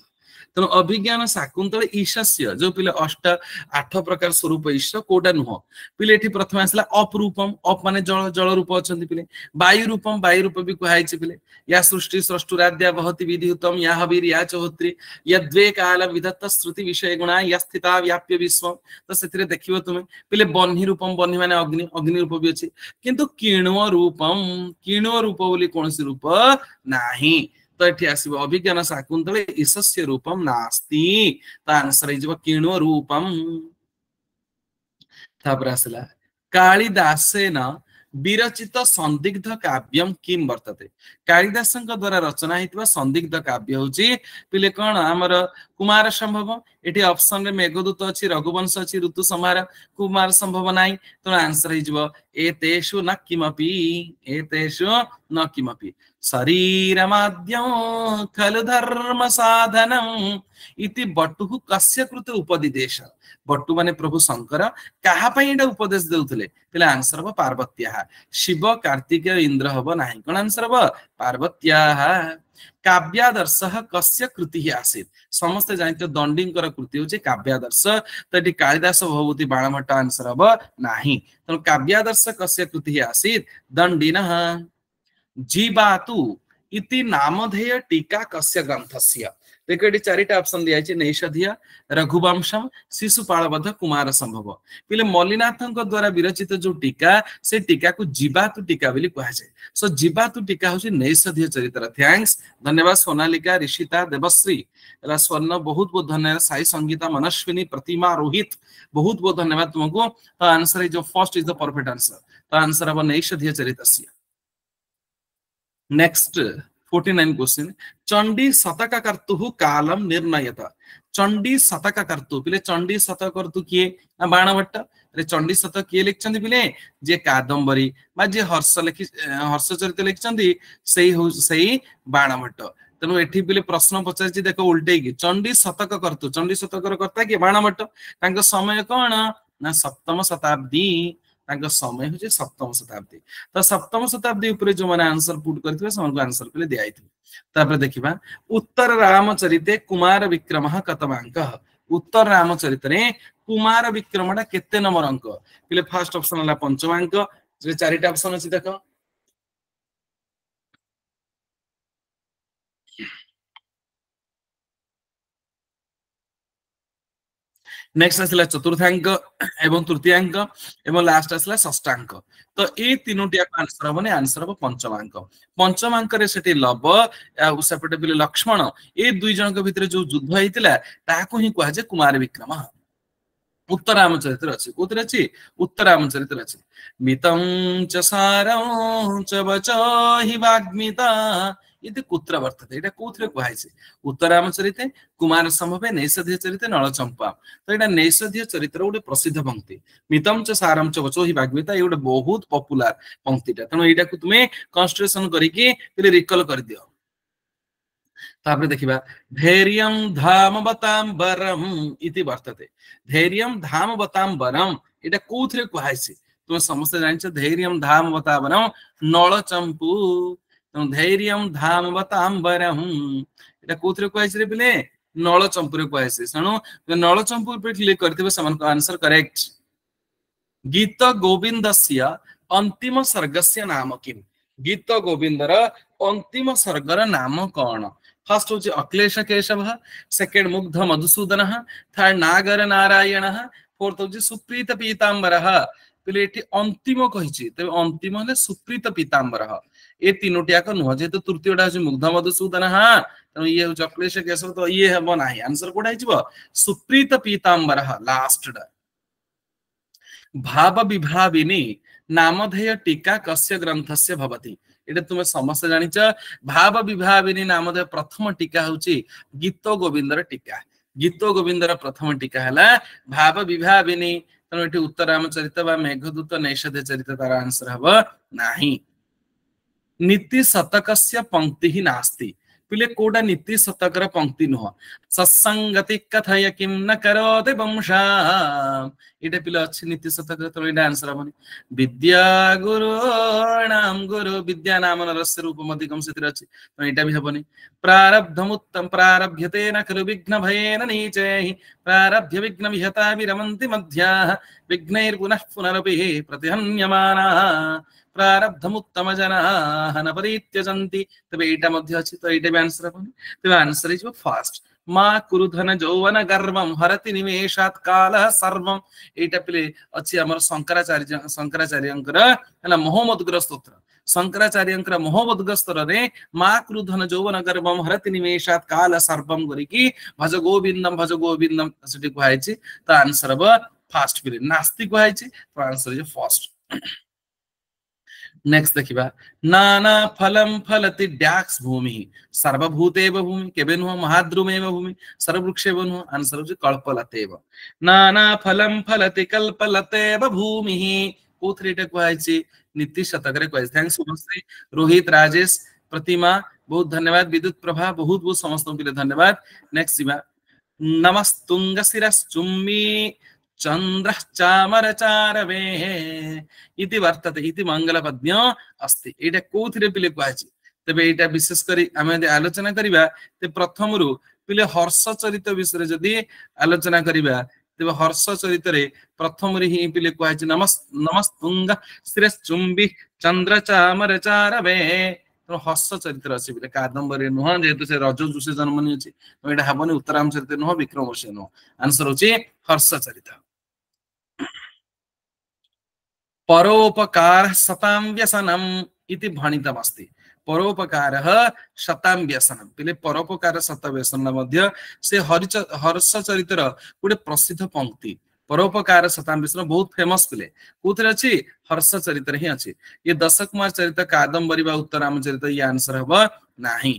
तेणु अभिज्ञान शाकुंतल ईशस्य जो पिले 8 प्रकार स्वरूप ईश कोटा नुह पिले एठी प्रथम आसला अपरूपम अप माने जल जल रूप अछंती पिले वायु रूप भी कहै छै पिले या सृष्टि सृष्टुराद्या बहति विधितम या हवीर या चौहत्री या द्वे काल विधत्त श्रुति विषय गुणा या स्थिता व्याप्य विश्व तो सेथिरे देखिबो तुमे पिले बन्ही रूपम बन्ही माने अग्नि रूप भी अछि किंतु किण्व रूप बोली कोनसी रूप नाही तो एठी आसीबो अभिज्ञान शाकुंतले ईशस्य रूपम नास्ति त आंसर हिजबो किण्व रूपम तापर आसला कालिदासेन विरचित संदिग्ध काव्यम किम वर्तते कालिदासंक द्वारा रचना हितबा संदिग्ध काव्य होची पिले कोन हमर कुमार संभव एठी ऑप्शन रे मेघदूत अछि रघुवंश अछि ऋतु संहार कुमार संभव नाही तो आंसर हिजबो एतेषु न किमपि शरीरमाद्यं खलु धर्म साधनम इति बटुः कस्य कृते उपदिदेश बटु माने प्रभु शंकर कहा पई एटा उपदेश देउथले पिला आंसर पार्वत्या शिव कार्तिकेय इंद्र हबो नाही कोन आंसर पार्वत्या काव्यादर्शः कस्य कृतिः आसीत् समस्त जानते दंडींकर कृति होचे काव्यादर्श तो एटी कालिदास भवभूति बाणभट्ट आंसर हबो नाही तो काव्यादर्श कस्य कृतिः आसीत् दंडिनः जीवातु इति नामधेय टीका कस्य ग्रंथस्य देखो ये चारिटा ऑप्शन दिया है नैषधीय रघुवंशम शिशुपालवध कुमार संभव पिले मल्लिनाथଙ୍କ द्वारा विरचित जो टीका से टीका को जीवातु टीका बोली कहा जाए सो जीवातु टीका होची नैषधीय चरित्र थैंक्स धन्यवाद सोनालिका ऋषिता देवश्री एला स्वर्ण बहुत बहुत धन्यवाद साई संगीता मनस्विनी प्रतिमा रोहित बहुत बहुत धन्यवाद तुमको तो आंसर जो first is the perfect answer तो आंसर अब नैषधीय चरितस्य नेक्स्ट 49 क्वेश्चन चंडी शतक कर्तु कालम निर्णयत चंडी शतक कर्तु पिले चंडी शतक कर्तु किए ना बाणभट्ट अरे चंडी शतक किए लिखछन्ती पिले जे कादंबरी बा जे हर्ष चरित लिखछन्ती सेही बाणभट्ट तेणु एठी पिले प्रश्न पचारछि देखो उल्टे की चंडी शतक कर्तु चंडी शतकर कर्ता के बाणभट्ट तांको समय कोन ना सप्तम शताब्दी तांको समय हो सप्तम शताब्दी तो सप्तम शताब्दी उपरे जो माने आंसर पुट करथिबे समको आंसर पले दिया आइथिबे तापर देखिबा उत्तर रामचरिते कुमार विक्रमः कतमांकः उत्तर रामचरित रे कुमार विक्रमटा केते नंबर अंक पले फर्स्ट ऑप्शन हला पंचमांक जे चारिटा ऑप्शन अछि देखो नेक्स्ट आसला चतुर्थांक एवं तृतीयांक एवं लास्ट आसला षष्ठांक तो ए तीनोटी आंसर हबने आंसर हबो पंचमांक पंचमांक रे सेठी लव सेपटे बिले लक्ष्मण ए दुई जनक भितरे जो युद्ध हेतिला ताको ही कहा जे कुमार विक्रम उत्तर रामचरित्र अछि कोतरे अछि उत्तर रामचरित्र अछि मितं च सारं च वचो हि वाग्मिता इति कुत्र वर्तते एटा कोथरे कहैছে उत्तर रामचरिते कुमार संभवे नैषधीय चरिते नळचंपा तो एटा नैषधीय चरित्र गोटे प्रसिद्ध पंक्ति मितम च सारम च वचो हि वाग्मिता ए गोटे बहुत पॉपुलर पंक्तिटा तनो एटा को तुमे कंस्ट्रक्शन करिके पहिले रिकॉल कर दियो तापर देखिबा धैर्यं धामवतांबरम इति वर्तते धैर्यं धामवतांबरम एटा कोथरे कहैছে तुम समस्त जानछ धैर्यं धामवतांबरम नळचंपू धैर्यं धामवतांबरम एटा कोथरे कहैछ रे बिले नळचंपू रे कहैछ सणो नळचंपू पे क्लिक करथिबे समान आंसर करेक्ट गीत गोविंदस्य अंतिम सर्गस्य नाम किम गीत गोविंदर अंतिम सर्गर नाम कौन फर्स्ट होची अक्लेश केशव सेकंड मुग्ध मधुसूदन थर्ड नागर नारायण फोर्थ होची सुप्रीत पीतांबर पिलेटी अंतिम कहिछि तबे अंतिम हले सुप्रीत पीतांबर ए तीनोटी आक नुह जे तो तृतीयटा होची मुग्ध मधुसूदन तो ये होची अक्लेश केशव तो ये हबो नाही आंसर कोडा हिजबो सुप्रीत पीतांबर लास्ट डा भाव विभाविनी नामधेय टीका कस्य ग्रंथस्य भवति एटा तुमे समस्त जानिच भाव विभाविनी नामधेय प्रथम टीका होची गीत गोविंदर टीका गीत गोविंदर प्रथम टीका हला भाव विभाविनी तनो एठी उत्तर रामचरित बा मेघदूत नैषधीय चरित तार आंसर हबो नाही नीति शतकस्य पंक्ति ही नास्ति पिले कोडा नीति शतकर पंक्ति नुह सत्संगति कथय किम न करोते वंशा एटा पिले अछि नीति शतकर तो एटा आंसर हबनी विद्या गुरुणाम गुरु विद्या नाम नरस्य रूपम अधिकम सेतिर अछि तो एटा भी हबनी प्रारब्धमुत्तम प्रारभ्यते न खलु विघ्न भयेन नीचैहि प्रारभ्य विघ्न विहता विरमन्ति मध्याः विघ्नैर् पुनः पुनरपि प्रतिहन्यमाना प्रारब्धमुत्तम जनाः न परित्यजन्ति तबे एटा मध्ये अछि तो एटा भी आंसर हबनी तबे आंसर इज फर्स्ट मा कुरुधन यौवन गर्वम हरति निमेषात् कालः सर्वम एटा पिले अछि हमर शंकराचार्यंकर हला मोहम्मदग्र स्तोत्र शंकराचार्यंकर मोहम्मदग्र स्तोत्र रे मा कुरुधन यौवन गर्वम हरति निमेषात् कालः सर्वम करिकि भज गोविंदम सेठी कहैछि तो आंसर हबो फर्स्ट पिले नास्ति कहैछि तो आंसर इज फर्स्ट नेक्स्ट देखिबा नाना फलम फलति डैक्स भूमि सर्वभूतेव भूमि केबे नुह महाद्रुमेव भूमि सर्ववृक्षेव नुह आंसर होची कल्पलतेव नाना फलम फलति कल्पलतेव भूमि कोथरेटा कहैछि नीति शतक रे कहैछि थैंक्स सुमश्री रोहित राजेश प्रतिमा बहुत धन्यवाद विद्युत प्रभा बहुत बहुत समस्त के धन्यवाद नेक्स्ट दिबा नमस्तुंग शिरश्चुम्बी चंद्रः चामरचारवे इति वर्तते इति मंगलपद्य अस्ति एटा कोथिरे पिले कहछि तेबे एटा विशेष करी आमे आलोचना करिबा ते प्रथम रु पिले हर्ष चरित विषय जदि आलोचना करिबा तेबे हर्ष चरित रे प्रथम रे ही पिले कहै छै नमस्तुंग श्रेचुंबी चंद्र चामर चारवे तो हर्ष चरित्र अछि पिले कादंबरी नुह जेतु से रजो से जन्म नि अछि तो एटा हबनी उत्तराम चरित्र नुह विक्रमोर्वशीय नुह आंसर होछि हर्ष चरित्र परोपकार शतां व्यसनम इति भणितमस्ति परोपकारः शतां व्यसनम पिले परोपकार शत व्यसन मध्य से हर्ष चरित्र गोटे प्रसिद्ध पंक्ति परोपकार शतां व्यसन बहुत फेमस पिले कोथरे अछि हर्ष चरित्र ही अछि ये दशक कुमार चरित्र कादंबरी बा उत्तराम चरित्र ये आंसर हबो नाही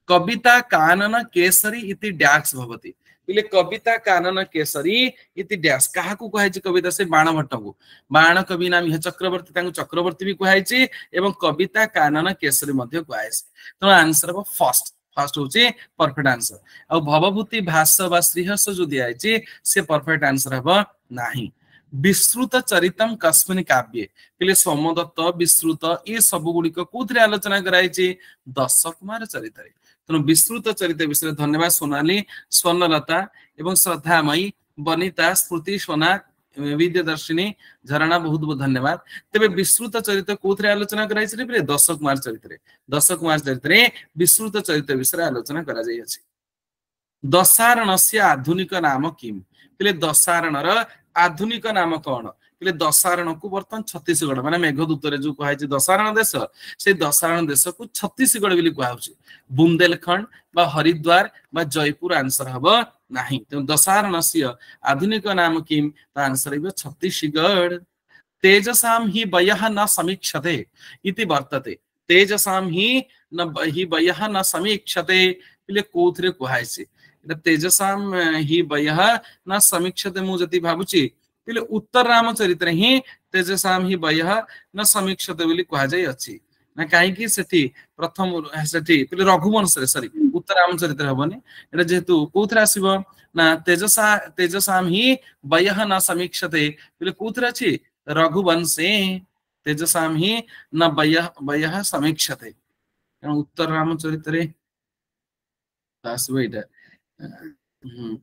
कविता कानन केसरी इति डैश भवति पिले कविता कानन केसरी इति डैश काहा को कहै छै कविता से बाण भट्ट को बाण कवि नाम यह चक्रवर्ती तांको चक्रवर्ती भी कहै छै एवं कविता कानन केसरी मध्य कहै छै तो आंसर हो फर्स्ट होची परफेक्ट आंसर आ भवभूति भाष्य बा श्रीहर्ष जो दिया छै से परफेक्ट आंसर हबो नाही विश्रुत चरितम कस्मिन काव्ये पिले सोमदत्त विश्रुत ये सब गुडी को कोथरे आलोचना कराई छै दशक कुमार चरित्र तेणु विस्तृत चरित्र विषय धन्यवाद सोनाली स्वर्णलता एवं श्रद्धामयी बनिता स्मृति सोना विद्यादर्शिनी झरणा बहुत बहुत धन्यवाद तेबे विस्तृत चरित्र कोथरे आलोचना कराई छै रे दशक कुमार चरित्र विस्तृत चरित्र विषय आलोचना करा जाय अछि दशारणस्य आधुनिक नाम किम पिले दशारणर आधुनिक नाम कोन पिले दशारण को बर्तन छत्तीसगढ़ माने मेघदूत रे जो कहै छै दशारण देश से दशारण देश को छत्तीसगढ़ बिली कहै छै बुंदेलखंड बा हरिद्वार बा जयपुर आंसर हबो नाही तो दशारणस्य आधुनिक नाम किम त आंसर हबो छत्तीसगढ़ तेजसाम हि वयः न समीक्षते इति वर्तते तेजसाम हि वयः न समीक्षते पिले कोथरे कहै छै तेजसाम हि वयः न समीक्षते मु जति भाबुची पिले उत्तर रामचरित्र ही तेजसाम हि वयः न समीक्षते बोली कहा जाय अछि ना काहे कि सेठी प्रथम सेठी पिले रघुवंश रे सॉरी उत्तर रामचरित्र हबनी एटा जेतु कोथरा आसीबो ना तेजसाम हि वयः न समीक्षते पिले कोथरा अछि रघुवंशे तेजसाम हि न वयः समीक्षते उत्तर रामचरित्र रे आसीबो एटा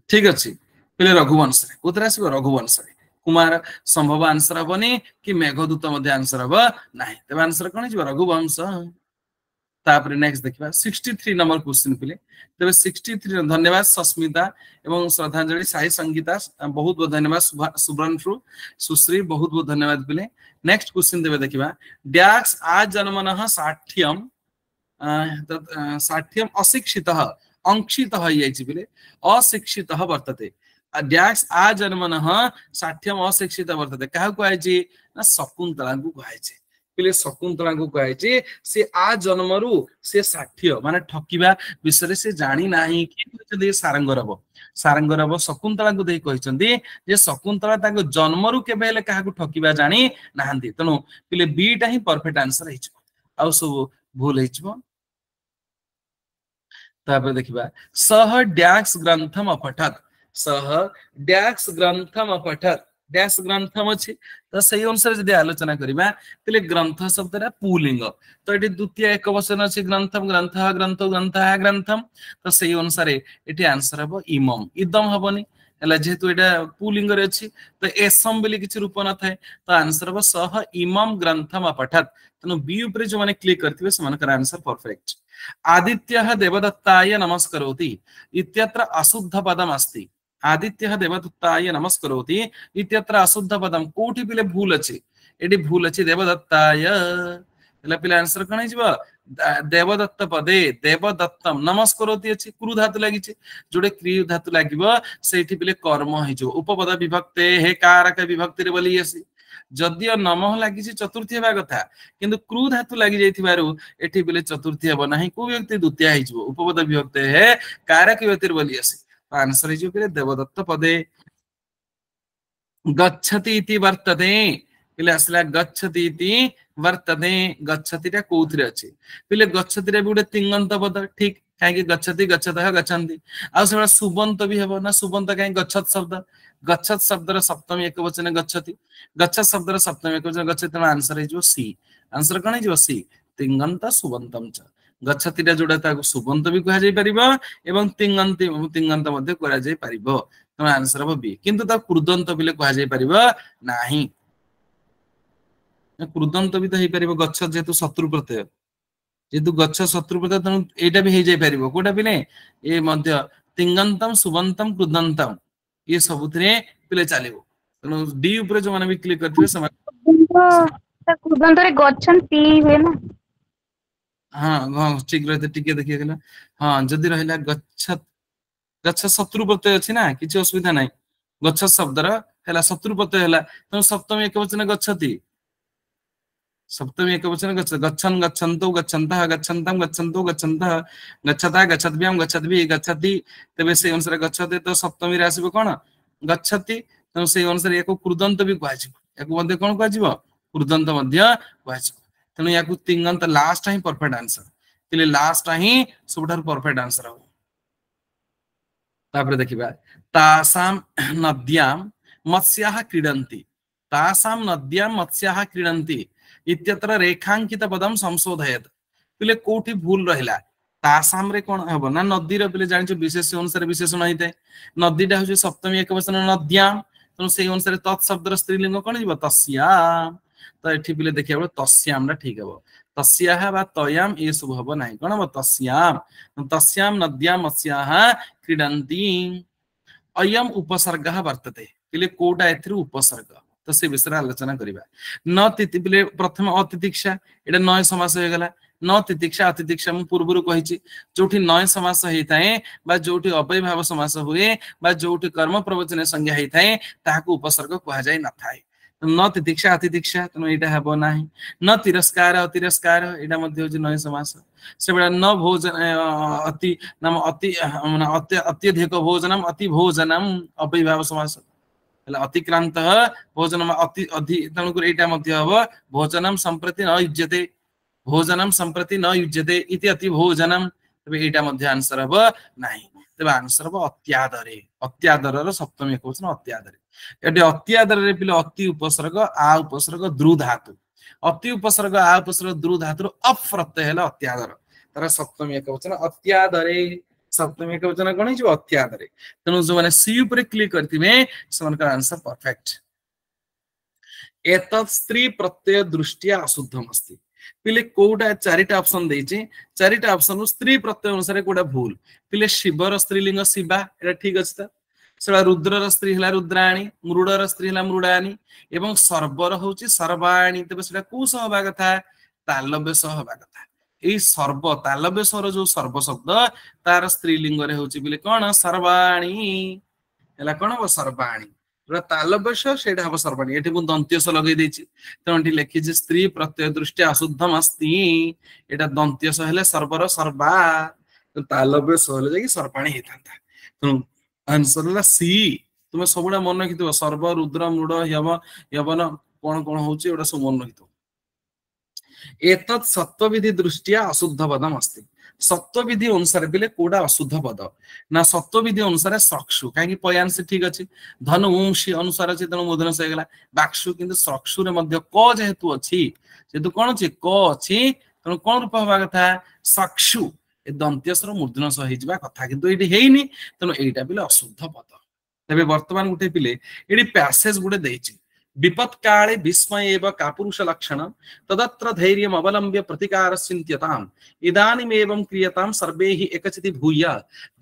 ठीक अछि पिले रघुवंश रे कोथरा आसीबो रघुवंश रे कुमार संभव आंसर हबनी कि मेघदूत मध्ये आंसर हबो नाही तबे आंसर कोन छै रघुवंश तापर नेक्स्ट देखिबा 63 नंबर क्वेश्चन पिले तबे 63 धन्यवाद सस्मिता एवं श्रद्धांजलि साई संगीता बहुत बहुत धन्यवाद सुब्रंशु सुश्री बहुत बहुत धन्यवाद पिले नेक्स्ट क्वेश्चन देबे देखिबा डैश आ जन्मनः साठ्यम अशिक्षितः अंक्षितः याइछि पिले अशिक्षितः वर्तते डैश आ जन्मनः साठ्यम अशिक्षित वर्तते काहे कहै छै ना शकुंतला को कहै छै पिले शकुंतला को कहै छै से आ जन्मरु से साठ्य माने ठकिबा विषय से जानि नाही कि कहै सारंगरब शकुंतला को देई कहै छथि जे शकुंतला ताको जन्मरु केबेले काहा को ठकिबा जानि नाहंती तनो पिले बी टा ही परफेक्ट आंसर हिच आ सब भूल हिच तापर देखिबा सह डैश ग्रंथम अपठत सह डैश ग्रंथम अपठत डैश ग्रंथम अछि त सही अनुसार जदि आलोचना करिबा तले ग्रंथ शब्दरा पुलिंग तो एटी द्वितीय एक वचन अछि ग्रंथम ग्रंथः ग्रंथो ग्रंथः ग्रंथम तो सही अनुसार एटी आंसर हबो इमम इदम हबनी हला जेतु एटा पुलिंग रे अछि तो एसम बेली किछि रूप न थाए तो आंसर हबो सह इमम ग्रंथम अपठत तनो बी ऊपर जो माने क्लिक करथिबे समान आंसर परफेक्ट आदित्यः देवदत्ताय नमस्करोति इत्यत्र अशुद्ध पदम अस्ति आदित्यः देवदत्ताय नमस्करोति इत्यत्र अशुद्ध पदम कोठी पिले भूल अछि एडी भूल अछि देवदत्ताय एला पिले आंसर कण हिजबा देवदत्त पदे देवदत्तम नमस्करोति अछि क्रू धातु लागि छै जोडे क्री धातु लागिबो सेठी पिले कर्म हिजो उपपद विभक्ते हे कारक विभक्ति रे बोली अछि जदियो नमः लागि छै चतुर्थी हेबा कथा किंतु क्रू धातु लागि जाइथिबारु एठी पिले चतुर्थी हेबो नाही को व्यक्ति द्वितीय हिजबो उपपद विभक्ते हे कारक विभक्ति रे बोली अछि आंसर हिजो पिले देवदत्त पदे गच्छति इति वर्तते पिले असला गच्छति इति वर्तते गच्छति टा कोथरे अछि पिले गच्छति रे गुडे तिंगंत पद ठीक काहे कि गच्छति गच्छतः गच्छन्ति आ सेबा सुबंत भी हेबो ना सुबंत काहे गच्छत शब्दर सप्तमी एक वचन गच्छति गच्छत शब्दर सप्तमी एक वचन गच्छति आंसर हिजो सी आंसर कोन हिजो सी तिङन्त सुबन्तम च गच्छतिटा जोड़ा ताको सुबंत भी कहा जाय परिबो एवं तिङन्त मध्ये करा जाय परिबो तो आंसर हो बी किंतु ता कृदंत बिले कहा जाय परिबो नाही कृदंत भी तो हे परिबो गच्छ जेतु शत्रु प्रत्यय जेतु गच्छ शत्रु प्रत्यय तनु एटा भी हे जाय परिबो कोटा भी नै ए मध्य तिङन्तम सुबंतम कृदंतम ये सबुतरे पिले चलिबो तनु डी ऊपर जो माने भी क्लिक करथिबे समान कृदंतरे गच्छन टी हुए ना हाँ हाँ ठीक रहते टिके देखिए गेला हाँ जदि रहला गच्छ शत्रु प्रत्यय अछि ना किछि असुविधा नै गच्छ शब्दर हैला शत्रु प्रत्यय हैला त सप्तमी एकवचन गच्छति सप्तमी एकवचन गच्छन गच्छन्तौ गच्छन्तः गच्छन्तं गच्छन्तौ गच्छन्तः गच्छता गच्छद्भ्याम गच्छद्भि गच्छति तबे से अनुसार गच्छते तो सप्तमी राशिबो कोन गच्छति त से अनुसार एको कृदंत भी कहजिबो एको मध्ये कोन कहजिबो कृदंत मध्ये कहजिबो तनु याकु तिङन्त लास्ट ही परफेक्ट आंसर तिले लास्ट ही सबठार परफेक्ट आंसर हो तापर देखिबा तासाम नद्याम मत्स्याः क्रीडन्ति तासाम नद्याम मत्स्याः क्रीडन्ति इत्यत्र रेखांकित पदम संशोधयत पिले कोठी भूल रहिला तासाम रे कोन हबो ना नदी रे पिले जानि विशेष अनुसार विशेषण हिते नदीटा हो सप्तमी एकवचन नद्याम तनु से अनुसार तत्शब्दर स्त्रीलिंग कोन जिवो तस्याम तो एठी पिले देखिया तस्याम रा ठीक हबो तस्याः बा तयाम ए सब हबो नाही कोन हबो तस्याम नद्याम मत्स्याः क्रीडन्ति अयम उपसर्गः वर्तते पिले कोटा एथिर उपसर्ग तो से विषय आलोचना करिबा न तिथि पिले प्रथम अतितिक्षा एटा नय समास हो गेला न तितिक्षा अतितिक्षा मु पूर्वरु कहिछि जोठी नय समास हेताए बा जोठी अव्यय भाव समास हुए बा जोठी कर्म प्रवचन संज्ञा हेताए ताहाकु उपसर्ग कहा जाय न थाए न तितिक्षा अतितिक्षा तनो एटा हबो नाही न तिरस्कार अतिरस्कार एटा मध्ये होछि नय समास सेबडा न भोजन अति नाम अति अत्यधिक भोजनम अति भोजनम अव्यय भाव समास अतिक्रांत भोजनम अति अधि तणुक एटा मध्ये हबो भोजनम संप्रति न युज्यते भोजनम संप्रति न युज्यते इति अति भोजनम तबे एटा मध्ये आंसर हबो नाही तबे आंसर हबो अत्यादरे अत्यादरर सप्तमी एकवचन अत्यादरे एटे अत्यादरे पिले अति उपसर्ग आ उपसर्ग द्रु धातु अति उपसर्ग आ उपसर्ग द्रु धातु अप प्रत्यय हैला अत्यादर तार सप्तमी एकवचन अत्यादरे सप्तमी एकवचन कोन हिजो अत्यादरे तनु जो माने सी ऊपर क्लिक करथिबे समान का आंसर परफेक्ट एतत् स्त्री प्रत्यय दृष्टिया अशुद्धम अस्ति पिले कोडा चारिटा ऑप्शन देछि चारिटा ऑप्शन स्त्री प्रत्यय अनुसार कोडा भूल पिले शिवर स्त्रीलिंग शिवा एटा ठीक अछि त सेला रुद्रर स्त्री हला रुद्राणी मृडर स्त्री हला मृडानी एवं सर्वर होछि सर्वाणी तबे सेटा को सहबा कथा तालव्य सहबा कथा ए सर्व तालव्य स्वर जो सर्व शब्द तार स्त्रीलिंग रे होछि बिले कोन सर्वाणी हला कोन हो सर्वाणी तालव्य सेटा हम सर्वाणी एठी मु दंत्यस लगै दैछि तंठी लिखि जे स्त्री प्रत्यय दृष्टि अशुद्धम अस्ति एटा दंत्यस हेले सर्वर सर्वा तालव्य सहले जाकी सर्वाणी हेतांता तो आंसर ला सी तुम सबुडा मन रखितो सर्व रुद्र मृड यम यवन कोन कोन होछि ओडा सब मन रखितो एतत् सत्वविधि दृष्टिया अशुद्ध पदम अस्ति सत्वविधि अनुसार बिले कोडा अशुद्ध पद ना सत्वविधि अनुसार सक्षु काहे कि पयांश ठीक अछि धनुंशी अनुसार अछि तनो मोदन से गेला बाक्षु किंतु सक्षु रे मध्य क जेहेतु अछि जेतु कोन अछि क अछि तनो कोन रूप होबा कथा सक्षु ए दंत्यस्वर मूर्धन सह हिजबा कथा किंतु एटी हेइनी तनो एटा बिले अशुद्ध पद तबे वर्तमान गुटे पिले एडी पैसेज गुटे दैछि विपत् काले विस्मय एव कापुरुष लक्षण तदत्र धैर्यम अवलंब्य प्रतिकार चिन्त्यताम् इदानीमेवं क्रियतां सर्वे हि एकचिति भूय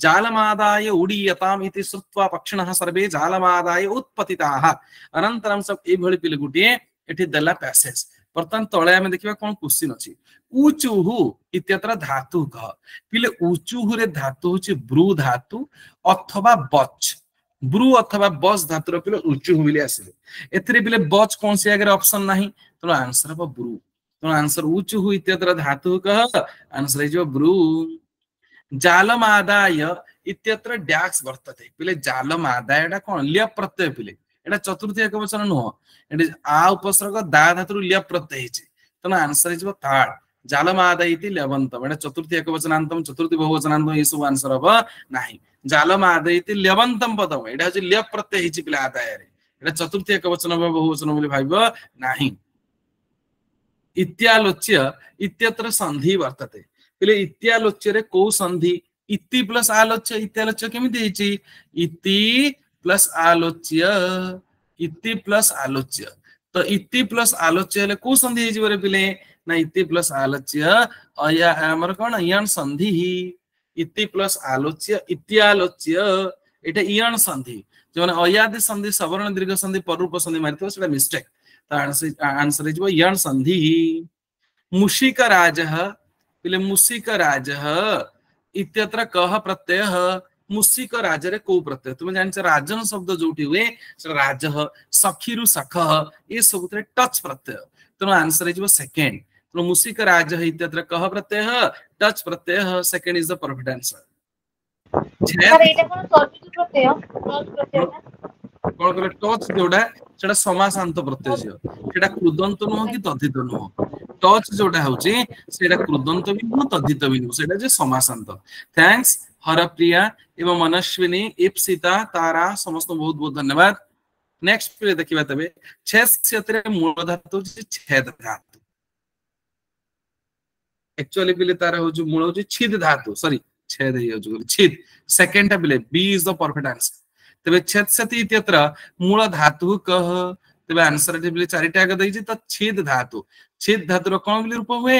जालमादाय उडीयताम् इति श्रुत्वा पक्षिणः सर्वे जालमादाय उत्पतिताः अनन्तरं सब ए भଳି पिले गुटे एठी देला पैसेज वर्तमान तळे आमे देखिबा कोन क्वेश्चन अछि ऊचुहु इत्यत्र धातु ग पिले ऊचुहु रे धातु होछि ब्रू धातु अथवा बच ब्रू अथवा बस धातुर पिले ऊचुहु बिले आसीले एथरे बिले बच कोन से आगे ऑप्शन नाही तो आंसर हो ब्रू तो आंसर ऊचुहु इत्यत्र धातु ग आंसर है जो ब्रू जालमादाय इत्यत्र डैश वर्तते पिले जालमादायडा कोन ल्य प्रत्यय पिले एटा चतुर्थी एकवचन नुह एटा आ उपसर्ग दा धातुर ल्य प्रत्यय हिचे तो आंसर है जो थर्ड जालमादाय इति लवंतम एटा चतुर्थी एकवचनांतम चतुर्थी बहुवचनांतम ये सब आंसर हबो नाही जालमादाय इति लवंतम पदम एटा जे ल्य प्रत्यय हिचे पिले आदाय रे एटा चतुर्थी एकवचन बहुवचन बोली भाइबो नाही इत्यालोच्य इत्यत्र संधि वर्तते पिले इत्यालोच्य रे को संधि इति प्लस आलोच्य इत्यालोच्य केमिति हेछि इति प्लस आलोच्य इति प्लस आलोच्य तो इति प्लस आलोच्य हेले को संधि हेछि बरे पिले ना इति प्लस आलोच्य अया हमर कोन यण संधि ही इति प्लस आलोच्य इत्यालोच्य एटा यण संधि जो अयादि संधि सवर्ण दीर्घ संधि पररूप संधि मारितो सेटा मिस्टेक तो आंसर हेछि यण संधि मुशिक राजः पिले मुशिक राजः इत्यत्र कह प्रत्यय मुशिक राजरे को प्रत्यय तुम जानिछ राजन शब्द जोटी हुए राजः सखीरु सखः ये सब टच प्रत्यय तो आंसर हेछि सेकंड तो मुशिक राजः इत्यत्र कह प्रत्यय touch Pratyaya second is the perfect answer sir एटा कोन तद्धित प्रत्यय टच प्रत्यय कोन करे टच जोडा सेटा समासांत प्रत्यय सेटा कृदंत नुह कि तद्धित नुह टच जोडा होची सेटा कृदंत भी नुह तद्धित भी नुह सेटा जे समासांत थैंक्स हरप्रिया एवं मनस्विनी इप्सिता तारा समस्त बहुत बहुत धन्यवाद नेक्स्ट पे देखिबा तबे छेस्यत्रे मूल धातु छेद धातु एक्चुअली बिले तारा हो जो मूल हो छिद धातु सॉरी छेद हे जो छिद सेकंड टा बिले B is the perfect answer तबे छेत्स्यति इत्यत्र मूल धातु कह तबे आंसर टे बिले चारिटा आगे दैछि त छिद धातु रो कोन बिले रूप हुए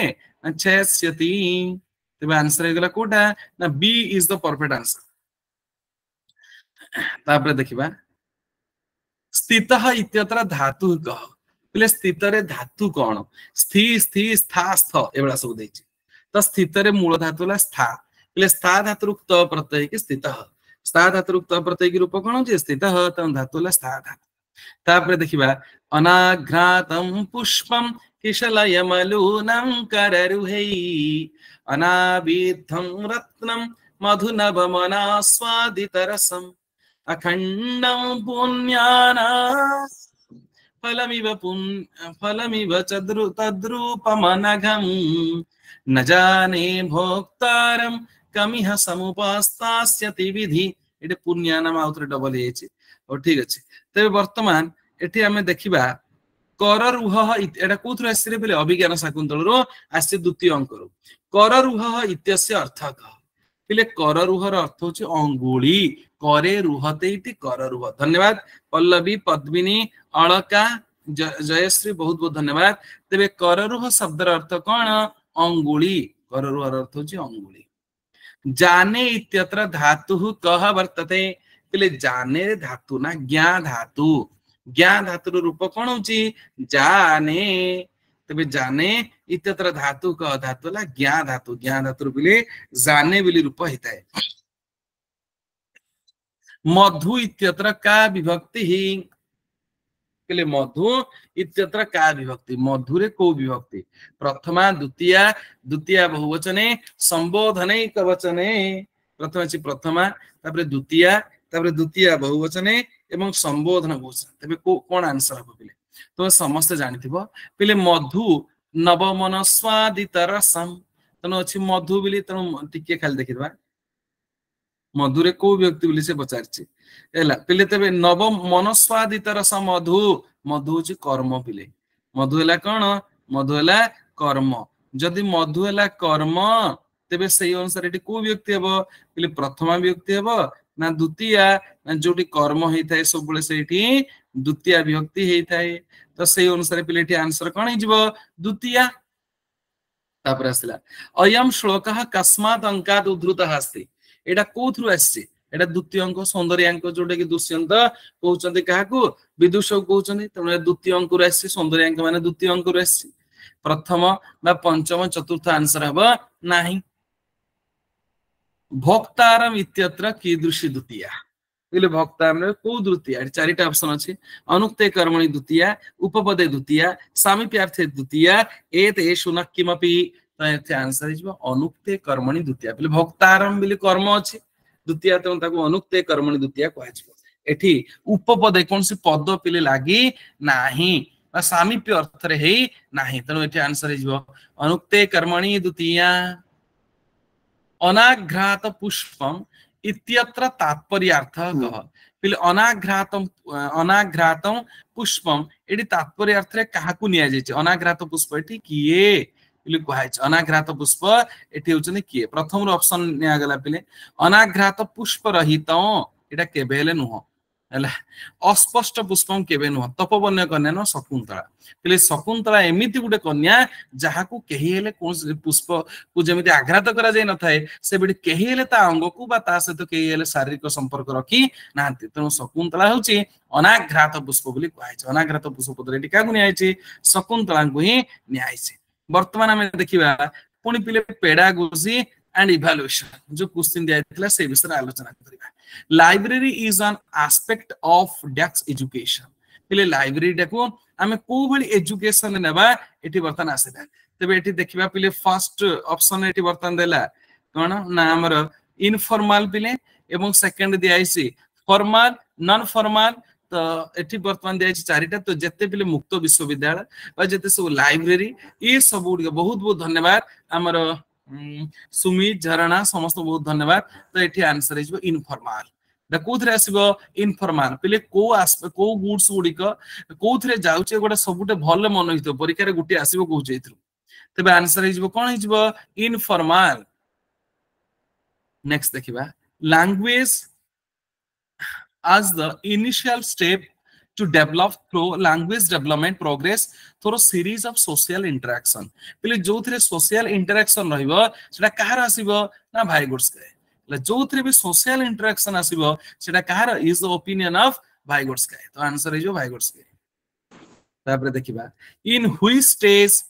छेस्यति तबे आंसर हेगला कोटा ना B is the perfect answer तापर देखिबा स्थितः इत्यत्र धातु कह पिले स्थित रे धातु कोन स्थि स्थि स्था स्थ एबडा सब दैछि त स्थित रे मूल धातु ला स्था पिले स्था धातु रुक्त प्रत्यय कि स्थितः स्था धातु रुक्त प्रत्यय की रूप कोन जे स्थितः त धातु ला स्था धातु तापर देखिबा अनाघ्रातं पुष्पम किशलयमलूनं कररुहै अनाविद्धं रत्नं मधुनवमनास्वादितरसम् अखण्डं पुण्याना फलमिव तद्रूपमनघं न जाने भोक्तारं कमिह समुपास्तास्यति विधि एटे पुण्यानाम आउथरे डबल हेछि और ठीक अछि तबे वर्तमान एठी हमें देखिबा कररुह एटा कोथरे आसीरे बेले अभिज्ञान शाकुंतल रो आसी द्वितीय अंक रो कररुह इत्यस्य अर्थ कह पिले कररुह रो अर्थ होछि अंगुली करे रुहते इति कररुह धन्यवाद पल्लवी पद्मिनी अलका जयश्री बहुत बहुत धन्यवाद तेबे कररुह शब्दर अर्थ कोन अंगुली कररुह अर्थ होछि अंगुली जाने इत्यत्र धातु कह वर्तते पिले जाने धातु ना ज्ञा धातु रूप कोन होछि जाने तबे जाने इत्यत्र धातु कह धातु ला ज्ञा धातु पिले जाने बिली रूप हिताय मधु इत्यत्र का विभक्ति ही पिले मधु इत्यत्र का विभक्ति मधुरे को विभक्ति प्रथमा द्वितीया बहुवचने संबोधनैक वचने प्रथम अछि प्रथमा तापर द्वितीया बहुवचने एवं संबोधन बहुवचन तबे कोन आंसर हो पिले तो समस्त जानिथिबो पिले मधु नवमनस्वादित रसम तनो अछि मधु बिली तनो टिके खाली देखिबा मधुरे को व्यक्ति बोली से पचारछि एला पिले तबे नव मनस्वादित रस मधु होछि कर्म पिले मधु एला कोन मधु एला कर्म जदि मधु एला कर्म तबे सेही अनुसार एटी को व्यक्ति हेबो पिले प्रथमा व्यक्ति हेबो ना द्वितीया ना जोटी कर्म हेइथाय सब बेले सेठी द्वितीया विभक्ति हेइथाय तो सेही अनुसार पिले एटी आंसर कोन हिजबो द्वितीया तापर आसला अयम श्लोकः कस्मात् अंकात् उद्धृतः अस्ति एटा कोथरु आछि एटा द्वितीय अंक सौंदर्यांक जोटे कि दुष्यंत कहउचंती काहाकू विदुष कहउचंती तने द्वितीय अंक रु आछि सौंदर्यांक माने द्वितीय अंक रु आछि प्रथम बा पंचम चतुर्थ आंसर हबो नाही भोक्तारम इत्यत्र कीदृशी द्वितीया इले भोक्तारम रे को द्वितीया चारिटा ऑप्शन अछि अनुक्ते कर्मणि द्वितीया उपपदे द्वितीया सामीप्यार्थे द्वितीया एतेषु न किमपि तो आंसर हिजबो अनुक्ते कर्मणि द्वितीया पिले भोक्तारम बिले कर्म अछि द्वितीया त ताको अनुक्ते कर्मणि द्वितीया कहजिबो एठी उपपदे कोनसी पद पिले लागि नाही बा सामीप्य अर्थ रे हेई नाही तनो एठी आंसर हिजबो अनुक्ते कर्मणि द्वितीया अनाघ्रात पुष्पम इत्यत्र तात्पर्यार्थः कः पिले अनाघ्रातम पुष्पम एटी तात्पर्यार्थ रे काहाकू निया जायछि अनाघ्रात पुष्प एटी किए पिले कहै अनाघ्रात पुष्प एटी होचने किए प्रथम ऑप्शन निया गला पिले अनाघ्रात पुष्प रहित एटा केबेले नुह हला अस्पष्ट पुष्पम केबे नुह तपवन्य कन्या न शकुंतला पिले शकुंतला एमिति गुटे कन्या जहाकू केही हेले कोन पुष्प को जेमिति आघात करा जाय न थाए से बिडी केही हेले ता अंग को बा ता सहित केही हेले शारीरिक संपर्क रखी नांती तेनु शकुंतला होची अनाघ्रात पुष्प बोली कहै छै अनाघ्रात पुष्प पत्र एटी कागु न्याय छै शकुंतला को ही न्याय छै वर्तमान में देखिबा पुनी पिले पेडागोजी एंड इवैल्यूएशन जो क्वेश्चन दिया थिला से विषय आलोचना करिबा library is an aspect of desk education पिले लाइब्रेरी डाको आमे को भली एजुकेशन नेबा एटी वर्तन आसेबा तबे एटी देखिबा पिले फर्स्ट ऑप्शन एटी वर्तन देला कोन ना हमर इनफॉर्मल पिले एवं सेकंड दियाइसी फॉर्मल नॉन फॉर्मल तो एटी वर्तमान दियाइसी चारिटा तो जत्ते पिले मुक्त विश्वविद्यालय बा जत्ते सब लाइब्रेरी ये सब बहुत बहुत धन्यवाद हमर सुमित झरणा समस्त बहुत धन्यवाद तो एठी आंसर इज इनफॉर्मल द कोथरे आसीबो इनफॉर्मल पिले को गुड्स गुडी को कोथरे जाउचे गोटा सबुटे भले मन हितो परीक्षा रे गुटी आसीबो को जेइथु तबे आंसर इज कोन हिजबो इनफॉर्मल नेक्स्ट देखिबा language as the initial step to develop through language development progress through series of social interaction पहले जो थरे social interaction रहिबो सेटा कहार आसीबो ना भाई गुड्स के ले जो थरे भी social interaction आसीबो सेटा कहार is the opinion of भाई गुड्स के तो आंसर इज भाई गुड्स के तापर देखिबा in which stage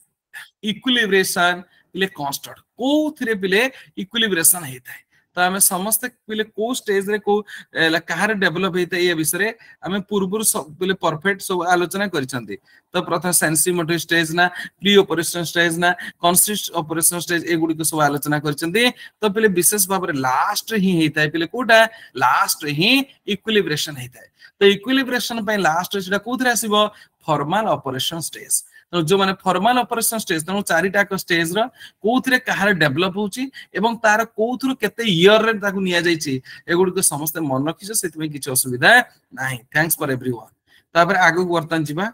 equilibration पिले constant को थरे पिले equilibration हेता है तो हमें समस्त पिले को स्टेज रे को कहार डेवलप हेता ये विषय हमें पूर्व सब पिले परफेक्ट सब आलोचना करिसंती तो प्रथम सेंसिमोटिव स्टेज ना प्री ऑपरेशन स्टेज ना कॉन्सिस्ट ऑपरेशन स्टेज ए गुडी को सब आलोचना करिसंती तो पिले विशेष भाव रे लास्ट ही हेता है पिले कोटा लास्ट ही इक्विलिब्रेशन हेता है तो इक्विलिब्रेशन पे लास्ट सेटा कोथरे आसीबो फॉर्मल ऑपरेशन स्टेज तो जो माने फॉर्मल ऑपरेशन स्टेज तनो चारिटा को स्टेज रो कोथरे कहार डेवलप होची एवं तार कोथरो केते ईयर रे ताकू निया जाईची एगुडी को समस्त मन रखिछ सेति में किछ असुविधा नाही थैंक्स फॉर एवरीवन तापर आगु वर्तन जिबा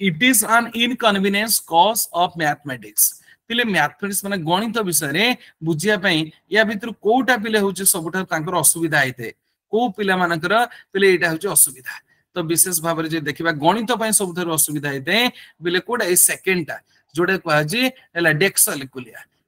it is an inconvenience cause of mathematics पिले मैथमेटिक्स माने गणित विषय रे बुझिया पई या भितर कोटा पिले होची सबटा तांकर असुविधा आइते को पिला मानकर पिले एटा होची असुविधा तो विशेष भाव रे जे देखिबा गणित पई सबथर असुविधा हेते बिले कोडा ए सेकंड ता जोडे कहै जे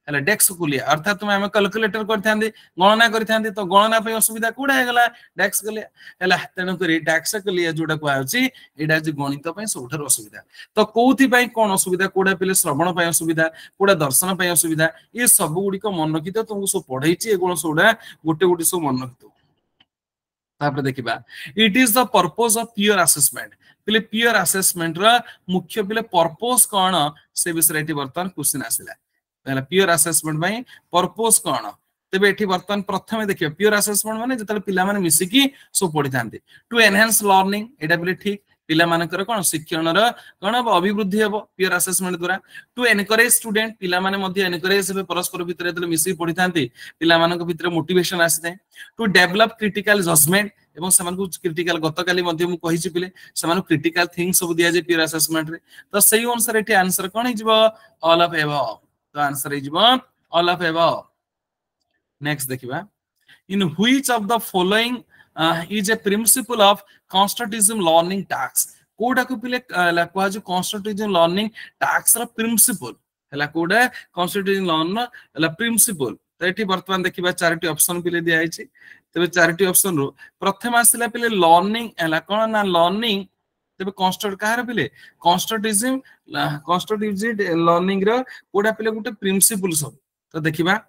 हला डेक्सकुलिया अर्थात तुम हम कैलकुलेटर करथांदी गणना करथांदी तो गणना पई असुविधा कोडा हे गला डेक्सकुलिया हला तनो करी डेक्सकुलिया जोडा कहै जे एडा जे गणित पई सबथर असुविधा तो कोथि पई कोन असुविधा कोडा पिले श्रवण पई असुविधा कोडा दर्शन पई असुविधा ये सब गुडी को मन रखितो तुमको सब पढाइची ए गुण सोडा गोटे गोटे सब मन रखितो तापर देखिबा it is the purpose of peer assessment पिले पियर असेसमेंट रा मुख्य पिले पर्पस कोन से विषय एटी वर्तमान क्वेश्चन आसिला पहला पियर असेसमेंट में पर्पस कोन तबे एटी वर्तमान प्रथमे देखिबा पियर असेसमेंट माने जतले पिला माने मिसिकी सो पढि थांती टू एनहांस लर्निंग एटा पिले ठीक पिला मानकर कोन शिक्षणर कोन अभिवृद्धि हेबो पियर असेसमेंट द्वारा टू एनकरेज स्टूडेंट पिला माने मध्ये एनकरेज हेबे परस्पर भितर जतले मिसि पढि थांती पिला मानक भितर मोटिवेशन आसीते टू डेवलप क्रिटिकल जजमेंट एवं समान को क्रिटिकल गतकाली मध्ये मु कहिछि पिले समान क्रिटिकल थिंग्स सब दिया जे पियर असेसमेंट रे तो सही अनुसार एटी आंसर कोन हिजबो ऑल ऑफ एबव तो आंसर हिजबो ऑल ऑफ एबव नेक्स्ट देखिबा in which of the following is a principle of constructivism learning tasks कोडा को पिले कोआ जो constructivism learning tasks रा principle हला कोडा constructivism learn हला principle तो एठी वर्तमान देखिबा चारटी ऑप्शन पिले दिया आइछि तबे चारटी ऑप्शन रो प्रथम आसिला पिले लर्निंग हला कोन ना लर्निंग तबे construct कहार पिले constructivism learning रा कोडा पिले गुटे principle सब तो देखिबा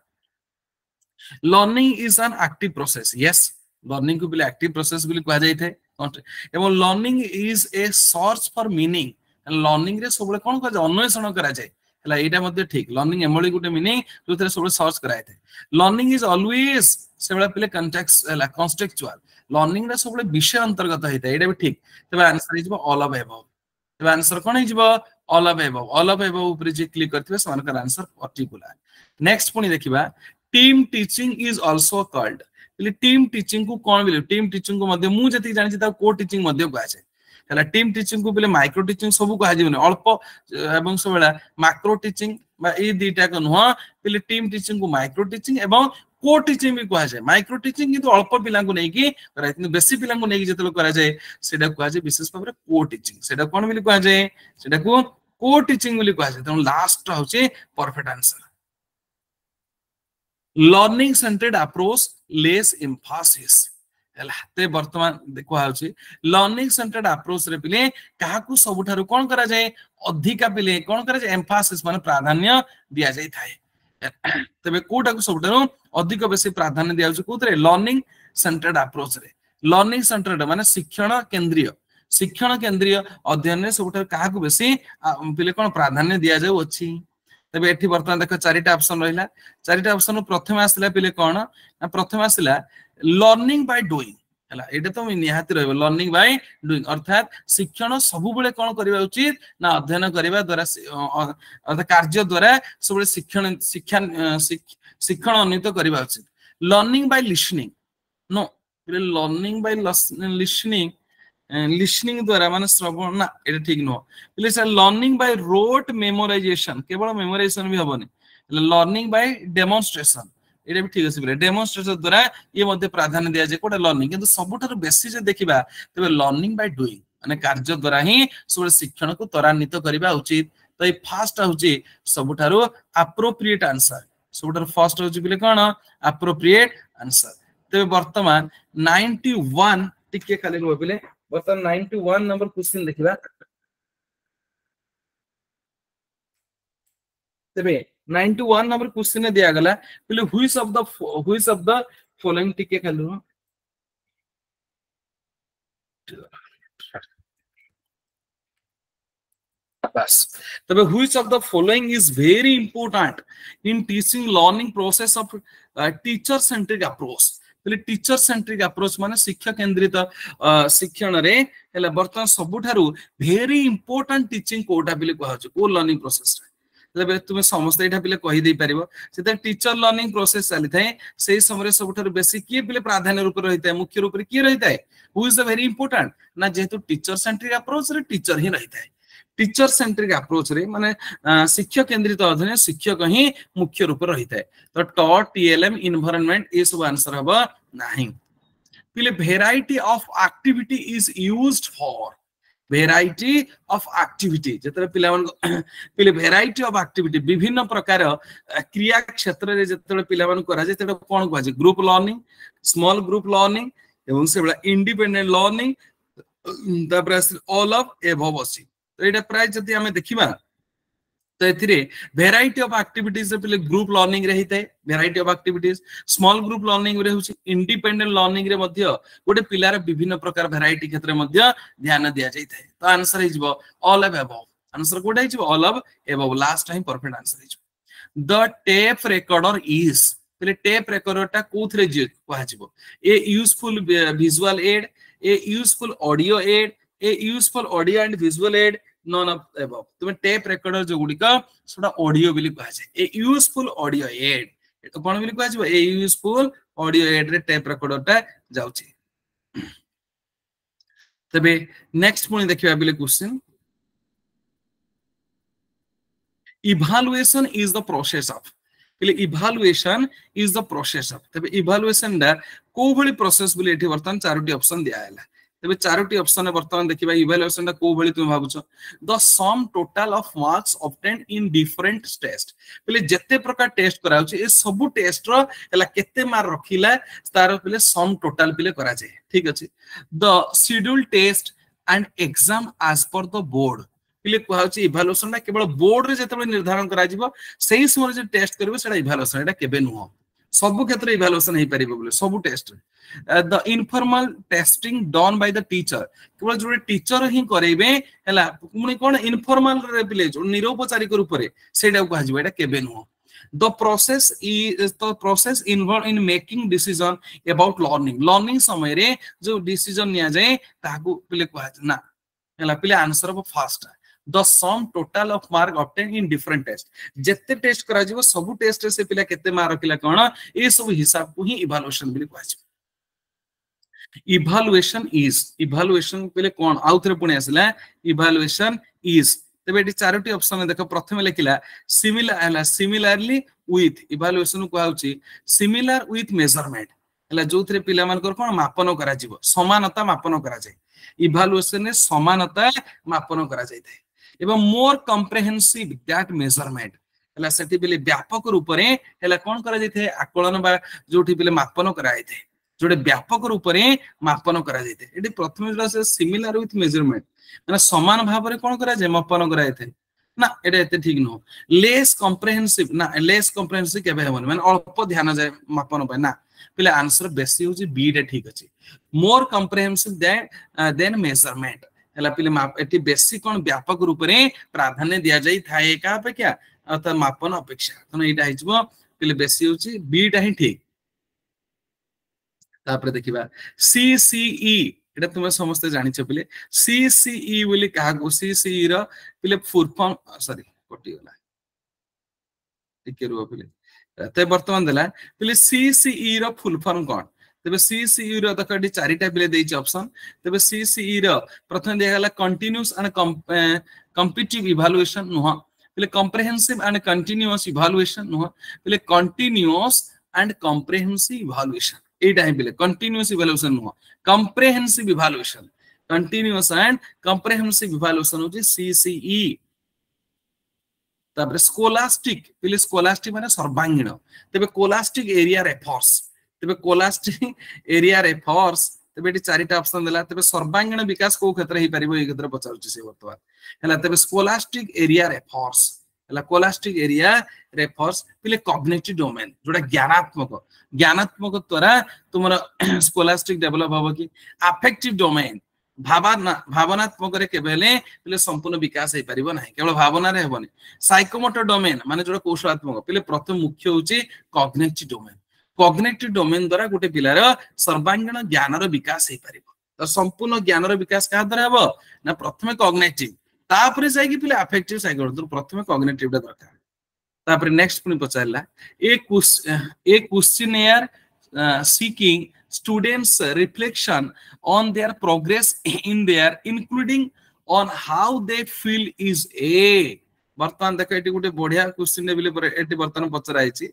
learning is an active process yes learning को बिले एक्टिव प्रोसेस बिले कहा जाय थे एवं learning is a search for meaning learning रे सबले कोन कह अन्वेषण करा जाय हला एटा मध्ये ठीक लर्निंग एमोली गुटे मीनिंग जोथरे सबले सर्च कराय थे लर्निंग इज ऑलवेज सेबला पिले कॉन्टेक्स्ट हला कॉन्टेक्चुअल लर्निंग रे सबले विषय अंतर्गत हेता एटा भी ठीक तबे answer is all of above तबे आंसर कोन हिजबो ऑल ऑफ अबव ऊपर जे क्लिक करथिबे समान का आंसर पर्टिकुलर नेक्स्ट पुनी देखिबा team teaching is also called पिले टीम टीचिंग को कोन बिले टीम टीचिंग को मध्ये मु जति जानि ता को टीचिंग मध्ये को आछे हला टीम टीचिंग को पिले माइक्रो टीचिंग सब को हाजिबने अल्प एवं सबला मैक्रो टीचिंग बा ए दीटा को न पिले टीम टीचिंग को माइक्रो टीचिंग एवं को टीचिंग भी कहा जाए माइक्रो टीचिंग किंतु अल्प पिला को नै कि किंतु बेसी पिला को नै कि जतलो करा जाए सेडा कहा जाए विशेष भाबरे को टीचिंग सेडा कोन बिले कहा जाए सेडा को टीचिंग बिले कहा जाए त लास्ट होचे perfect answer learning centred approach less emphasis हलाते वर्तमान देखो आउची लर्निंग सेंटर्ड अप्रोच रे पिले काहा को सबठारु कोन करा जाए अधिका पिले कोन करा जाए एम्फासिस माने प्राधान्य दिया जाय थाए तबे कोटा को सबठारु अधिक बेसी प्राधान्य दिया जाय कोतरे लर्निंग सेंटर्ड अप्रोच रे लर्निंग सेंटर्ड माने शिक्षण केंद्रीय अध्ययन रे सबठारु काहा को बेसी पिले कोन प्राधान्य दिया जाय अछि तबे एठी वर्तमान देखो चारिटा ऑप्शन रहिला चारिटा ऑप्शन प्रथम आसिला पिले कोन ना प्रथम आसिला लर्निंग बाय डूइंग हला एटा तो निहाती रहबो लर्निंग बाय डूइंग अर्थात शिक्षण सबु बेले कोन करबा उचित ना अध्ययन करबा द्वारा अर्थात कार्य द्वारा सब शिक्षण अन्वित करबा उचित learning by listening no learning by listening द्वारा माने श्रवण ना एटा ठीक नो पिले sir learning by rote memorization केवल मेमोराइजेशन भी हबनी लर्निंग बाय डेमोन्स्ट्रेशन एटा भी ठीक अछि पिले डेमोन्स्ट्रेशन द्वारा ये मध्ये प्राधान्य दिया जे कोटा लर्निंग किंतु सबठार बेसी जे देखिबा तबे लर्निंग बाय डूइंग माने कार्य द्वारा ही सब शिक्षण को त्वरान्वित करबा उचित तो ये फर्स्ट होची सबठार एप्रोप्रिएट आंसर सबठार फर्स्ट होची पिले कोन एप्रोप्रिएट आंसर तबे वर्तमान 91 टिके खाली रो पिले वर्तमान 91 नंबर क्वेश्चन देखिबा तबे 91 नंबर क्वेश्चन ने दिया गला पिले व्हिच ऑफ द फॉलोइंग टिके खाली बस तबे which of the following is very important in teaching learning process of teacher centric approach teacher centric approach माने शिक्षक केंद्रित शिक्षण रे हला वर्तमान सबुठारु वेरी इंपोर्टेंट टीचिंग कोटा बिले कहछ को लर्निंग प्रोसेस रे तबे तुमे समस्त एटा बिले कहि दे परिबो सेते टीचर लर्निंग प्रोसेस चली थाए सेही समय सबुठारु बेसी की बिले प्राधान्य रूप रहिता है मुख्य रूप रे की रहिता है who is the very important ना जेतु टीचर सेंट्रिक अप्रोच रे टीचर ही रहिता है टीचर सेंट्रिक अप्रोच रे माने शिक्षक केंद्रित अध्ययन शिक्षक ही मुख्य रूप रहिता है तो टॉट टीएलएम एनवायरनमेंट ए सब आंसर हबा नहीं पिले variety of activity is used for variety of activity जतरे पिले वेराइटी ऑफ एक्टिविटी विभिन्न प्रकार क्रिया क्षेत्र रे जतरे पिलावन करा जे तेडा कोन कहजे group learning small group learning एवं सेबला इंडिपेंडेंट लर्निंग तापर ऑल ऑफ एबव अछि तो एटा प्राय जति हमें देखिबा तो एथिरे वेराइटी ऑफ एक्टिविटीज रे पिले ग्रुप लर्निंग रे हिते variety of activities small group learning रे होछि इंडिपेंडेंट लर्निंग रे मध्य गोटे पिलार विभिन्न प्रकार वेराइटी क्षेत्र में मध्य ध्यान दिया जाय थाए तो आंसर हि जबो ऑल ऑफ अबव आंसर कोडा हि जबो all of above last time perfect answer हि जबो द टेप रिकॉर्डर इज पिले टेप रिकॉर्डर टा कोथरे जे कहा जबो a useful visual aid a useful audio aid a useful audio and visual aid none of above तुम टेप रिकॉर्डर जो गुडी का सोडा ऑडियो बिली कहा जाय ए यूजफुल ऑडियो एड एतो कोन बिली कहा जाय ए यूजफुल ऑडियो एड रे टेप रिकॉर्डर टा जाउची तबे नेक्स्ट पुनी देखिबा बिले question evaluation is the process of पिले evaluation is the process of तबे इवैल्यूएशन दा को भली प्रोसेस बिले एठी वर्तमान चारोटी ऑप्शन दिया हैला तबे चारोटी ऑप्शन वर्तमान देखिबा इवैल्यूएशन दा को भली तुम भाबुछ the sum total of marks obtained in different test पले जत्ते प्रकार टेस्ट करा होछ ए सब टेस्ट रो हला केते मार्क रखिला तार पले सम टोटल पले करा जाय ठीक अछि the schedule test and exam as per the board पले कहौ छी इवैल्यूएशन दा केवल बोर्ड रे जते निर्धारण करा जिवो सेही समय जे टेस्ट करबो सेडा इवैल्यूएशन एटा केबे नुहो सब क्षेत्र इवैल्यूएशन हे परिबो बोले सब test the informal testing done by the teacher केवल जो टीचर ही करेबे हला मुनी कोन इनफॉर्मल रे पिले जो निरौपचारिक रूप रे सेडा को हजबो एटा केबे नुहो the process involve in making decision about learning समय रे जो डिसीजन निया जाय ताकू पिले को ना हला पिले answer of first the sum total of mark obtain in different test जेते टेस्ट करा जिवो सब टेस्ट रे से पिला केते मार्क रखिला कोन ए सब हिसाब को ही इवैल्यूएशन बिले कहै छै इवैल्यूएशन पहिले कोन आउ थरे पुणी आसिला इवैल्यूएशन इज तबे एटी चारोटी ऑप्शन में देखो प्रथम लिखिला सिमिलरली विथ इवैल्यूएशन को आउची सिमिलर विथ मेजरमेंट हला जो थरे पिला मानकर कोन मापन करा जिवो समानता मापन करा जाय इवैल्यूएशन ने समानता मापन करा जाय थाय एवं मोर कॉम्प्रिहेंसिव दैट मेजरमेंट हला सेठी पिले व्यापक रूप रे हला कोन करा जाय थाय आकलन बा जोठी पिले मापन करा जाय थाय जोडे व्यापक रूप रे मापन करा जाय थाय एटी प्रथम जोडा से सिमिलर विथ मेजरमेंट माने समान भाव रे कोन करा जाय मापन करा जाय थाय ना एटा एते ठीक न लेस कॉम्प्रिहेंसिव ना लेस कॉम्प्रिहेंसिव केबे हेबन माने अल्प ध्यान जाय मापन पे ना पिले आंसर बेसी होची बी रे ठीक अछि मोर कॉम्प्रिहेंसिव देन मेजरमेंट हला पिले माप एटी बेसी कोन व्यापक रूप रे प्राधान्य दिया जाय थाए का अपेक्षा अर्थात मापन अपेक्षा तने एटा हिजबो पिले बेसी होची बी टा ही ठीक तापर देखिबा सीसीई एटा तुमे समस्त जानि छ पिले सीसीई बोली कहा को सीसीई रो पिले फुल फॉर्म सॉरी कटि गला टिके रो पिले ते वर्तमान देला पिले सीसीई रो फुल फॉर्म कोन तबे सीसीई रो तकडी चारिटा पिले देइ छ ऑप्शन तबे सीसीई रो प्रथम दिया गला continuous and competitive evaluation no पिले comprehensive and continuous evaluation no पिले कंटीन्यूअस एंड कॉम्प्रिहेंसिव इवैल्यूएशन एटा है पिले continuous evaluation no comprehensive evaluation continuous and comprehensive evaluation होची सीसीई तापर स्कोलास्टिक पिले स्कोलास्टिक माने सर्वांगीण तबे कोलास्टिक एरिया रेफर्स तबे कोलास्टिक एरिया रेफर्स तबे एटी चारिटा ऑप्शन देला तबे सर्वांगीण विकास को क्षेत्र हे परिबो ए क्षेत्र पचारुची से वर्तमान हला तबे स्कोलास्टिक एरिया रेफर्स हला कोलास्टिक एरिया रेफर्स पिले कॉग्निटिव डोमेन जोडा ज्ञानात्मक द्वारा तुमरा स्कोलास्टिक डेवलप होबो कि अफेक्टिव डोमेन भावनात्मक रे केबेले पिले संपूर्ण विकास हे परिबो नाही केवल भावना रे हेबोनी साइकोमोटर डोमेन माने जोडा कौशलात्मक पिले प्रथम मुख्य होची कॉग्निटिव डोमेन द्वारा गोटे पिलार सर्वांगीण ज्ञान रो विकास हे परिबो तो संपूर्ण ज्ञान रो विकास का द्वारा हेबो ना प्रथमे कॉग्निटिव तापरे जाय कि पिले अफेक्टिव साइकोमोटर प्रथमे कॉग्निटिव दा दरकार तापरे नेक्स्ट पुनी पचारला एक questionnaire seeking students reflection on their progress in their including on how they feel is a वर्तमान देखो एटी गोटे बढ़िया क्वेश्चन बिले पर एटी वर्तमान पचरा आइची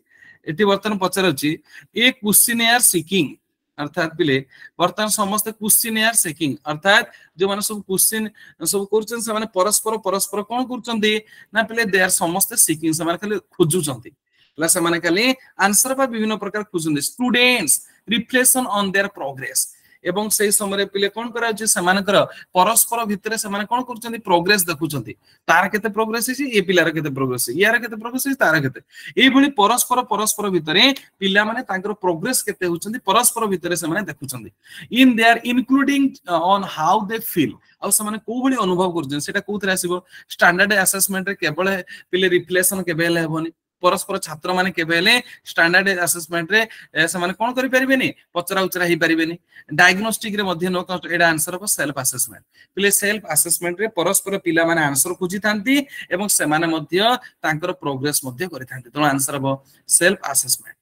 एटी वर्तमान पचराची एक क्वेश्चनर सीकिंग अर्थात पिले वर्तमान समस्त क्वेश्चनर सीकिंग अर्थात जो माने सब क्वेश्चन सब करछन से माने परस्पर कोन करछन्ती ना पिले दे आर समस्त सीकिंग से माने खाली खोजुछन्ती ला से माने खाली आंसर बा विभिन्न प्रकार खोजुछन्ती students reflection on their progress एवं से समय पिले कोन करा जे समानकर परस्पर भितरे से माने कोन करछन्ती प्रोग्रेस देखुछन्ती तार केते प्रोग्रेस छि ए पिलार केते प्रोग्रेस छि यार केते प्रोग्रेस छि तार केते एई भली परस्पर भितरे पिला माने तांकर प्रोग्रेस केते होछन्ती परस्पर भितरे से माने देखुछन्ती in their including on how they feel आ से माने को भली अनुभव करछन सेटा कोथरे आसीबो स्टैंडर्ड असेसमेंट रे केवल पिले रिफ्लेक्शन केबेले हेबोनी परस्पर छात्र माने केबेले स्टैंडर्ड असेसमेंट रे से माने कोन करि परिबेनी पचरा उचरा ही परिबेनी डायग्नोस्टिक रे मध्ये नो एडा आंसर ऑफ सेल्फ असेसमेंट पिले सेल्फ असेसमेंट रे परस्पर पिला माने आंसर खोजि थांती एवं से माने मध्ये तांकर प्रोग्रेस मध्ये करि थांती तो answer of self assessment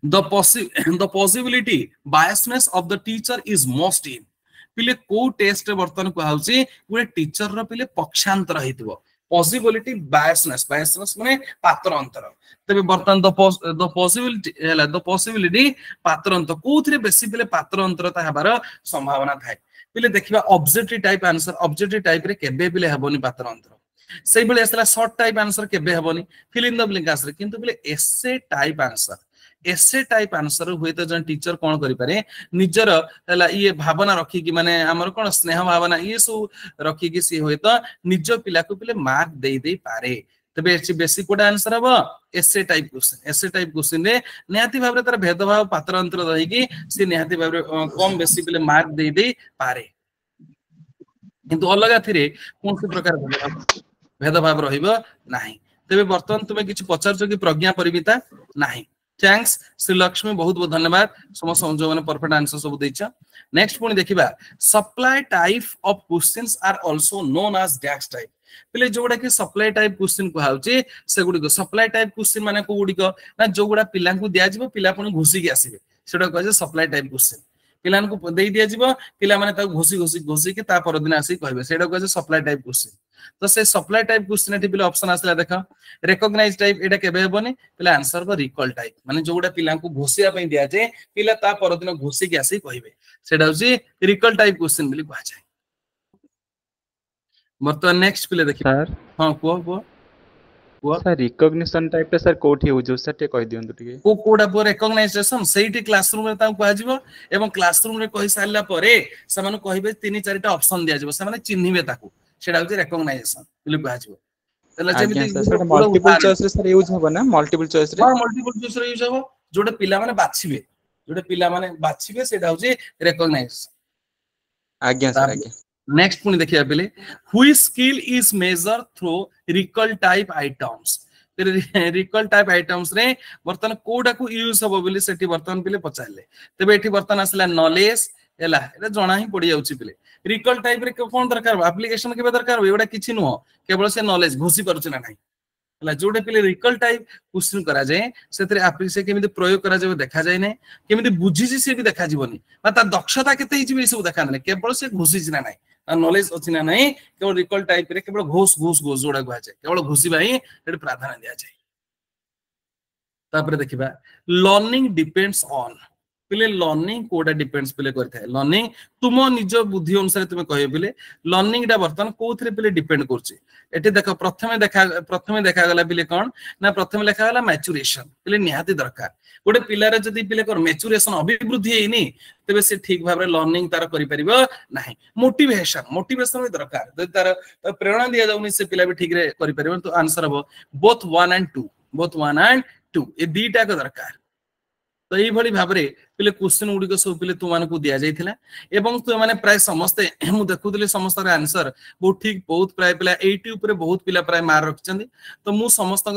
the possibility biasness of the teacher is most in पिले को टेस्ट रे वर्तन को हाउची गुटे टीचर रो पिले पक्षांतर हेतबो possibility biasness माने पात्र अंतर तबे वर्तन the possibility पात्र अंतर कोथरे बेसी पिले पात्र अंतरता हेबार संभावना थाए पिले देखिबा ऑब्जेक्टिव टाइप रे केबे पिले हेबोनी पात्र अंतर सेई बेले असला शॉर्ट टाइप आंसर केबे हेबोनी फिल इन द ब्लैंक्स रे किंतु पिले एसे टाइप आंसर हुए तो जन टीचर कौन करि पारे निजर हला ये भावना रखी कि माने हमर कोन स्नेह भावना ये सब रखी कि सी होय तो निज पिला को पिले मार्क दे पारे तबे एछि बेसी कोडा आंसर हबो एसे टाइप क्वेश्चन रे निहाती भाबरे तार भेदभाव पात्र अंतर रही कि सी निहाती भाबरे कम बेसी पिले मार्क दे पारे किंतु अलगा थिरे कोन से प्रकार भेदभाव रहिबो नाही तबे वर्तमान तुमे किछ पचारछ कि प्रज्ञा परिमिता नाही थैंक्स श्रीलक्ष्मी बहुत बहुत धन्यवाद समस्त जो मैंने परफेक्ट आंसर सब देछ नेक्स्ट पुणी देखिबा supply type of questions are also known as dash type पहले जोड़ा कि सप्लाई टाइप क्वेश्चन को हाउचे से गुडी सप्लाई टाइप क्वेश्चन माने को गुडी ना जो गुडा पिला को दिया जिवो पिला पुणी घुसी के आसीबे सेटा कहजे सप्लाई टाइप क्वेश्चन पिला को दे दिया जिवो पिला माने ता घुसी के ता पर दिन आसी कहबे सेटा कहजे सप्लाई टाइप क्वेश्चन तो से सप्लाई टाइप क्वेश्चन एठी पिला ऑप्शन आसला देखा रिकॉग्नाइज टाइप एटा केबे हेबोनी पिला आंसर को रिकॉल टाइप माने जोडा पिला को घोसिया पई दिया जे पिला ता पर दिन घोसी के आसी कहबे सेटा होची रिकॉल टाइप क्वेश्चन बोली कहा जाय वर्तमान नेक्स्ट पिले देखि सर हां को सर रिकॉग्निशन टाइप रे सर कोठी हो जो सर ते कहि दियंतु टिके को कोडा पर रिकॉग्नाइजेशन सेठी क्लासरूम रे ता कहा जिवो एवं क्लासरूम रे कहि सारला परे समान कहबे 3-4टा ऑप्शन दिया जिवो समान चिन्हिबे ताकू सेटा होची रिकॉग्नाइजेशन बोली कहा जिवो तला जेमिति मल्टीपल चॉइस रे सर यूज होबो ना मल्टीपल चॉइस रे हां मल्टीपल चॉइस रे यूज होबो जोडे पिला माने बाछिबे सेटा होची रिकॉग्नाइजेशन आज्ञा सर आज्ञा नेक्स्ट पुणी देखिया पहले which skill is measure through recall type items recall type items रे वर्तन कोडा को यूज होबो बोली सेठी वर्तन पहले पचारले तबे एठी वर्तन आसला नॉलेज एला एटा जणा ही पड़ी जाउची पहले रिकॉल टाइप रे कोन दरकार एप्लीकेशन के दरकार एटा किछि नुह केवल से नॉलेज घोसी परछ ना नाही हला जोडे पहले रिकॉल टाइप क्वेश्चन करा जाय सेतरे आपि से केमिति प्रयोग करा जाय देखा जाय नै केमिति बुझी जी से भी देखा जीवनी बा ता दक्षता केते हिची भी सब देखा नै केवल से घोसी जी ना नाही नॉलेज अछि ना नाही केवल रिकॉल टाइप रे केवल घोष जोड़ा गुआ जाय केवल घोसी भाई एटे प्राधान्य दिया जाय तापर देखिबा लर्निंग डिपेंड्स ऑन पहले लर्निंग कोडा डिपेंड्स पहले करथे लर्निंग तुम निज बुद्धि अनुसार तुम कहे पहले लर्निंग डा बर्तन कोथरे पहले डिपेंड करछि एटे देखो प्रथमे देखा गला पहले कोन ना प्रथमे लिखा गला मैच्योरेशन पहले निहाती दरकार गोटे पिलारे जदी पहले कर मैच्योरेशन अभिवृद्धि हेनी तबे से ठीक भाबरे लर्निंग तार करि परिबो नाही मोटिवेशन भी दरकार जदी तार प्रेरणा दिया जाउनी से पिला भी ठीक रे करि परिबो तो आंसर हो बोथ 1 and 2 ए दीटा को दरकार तो यही भली भाबरे पिले क्वेश्चन गुडी को सब पिले तु माने को दिया जायथिला एवं तु माने प्राय समस्त मु देखुतले समस्त आंसर बहुत ठीक बहुत प्राय पिला 80 ऊपर बहुत पिला प्राय मार रखचंदी तो मु समस्त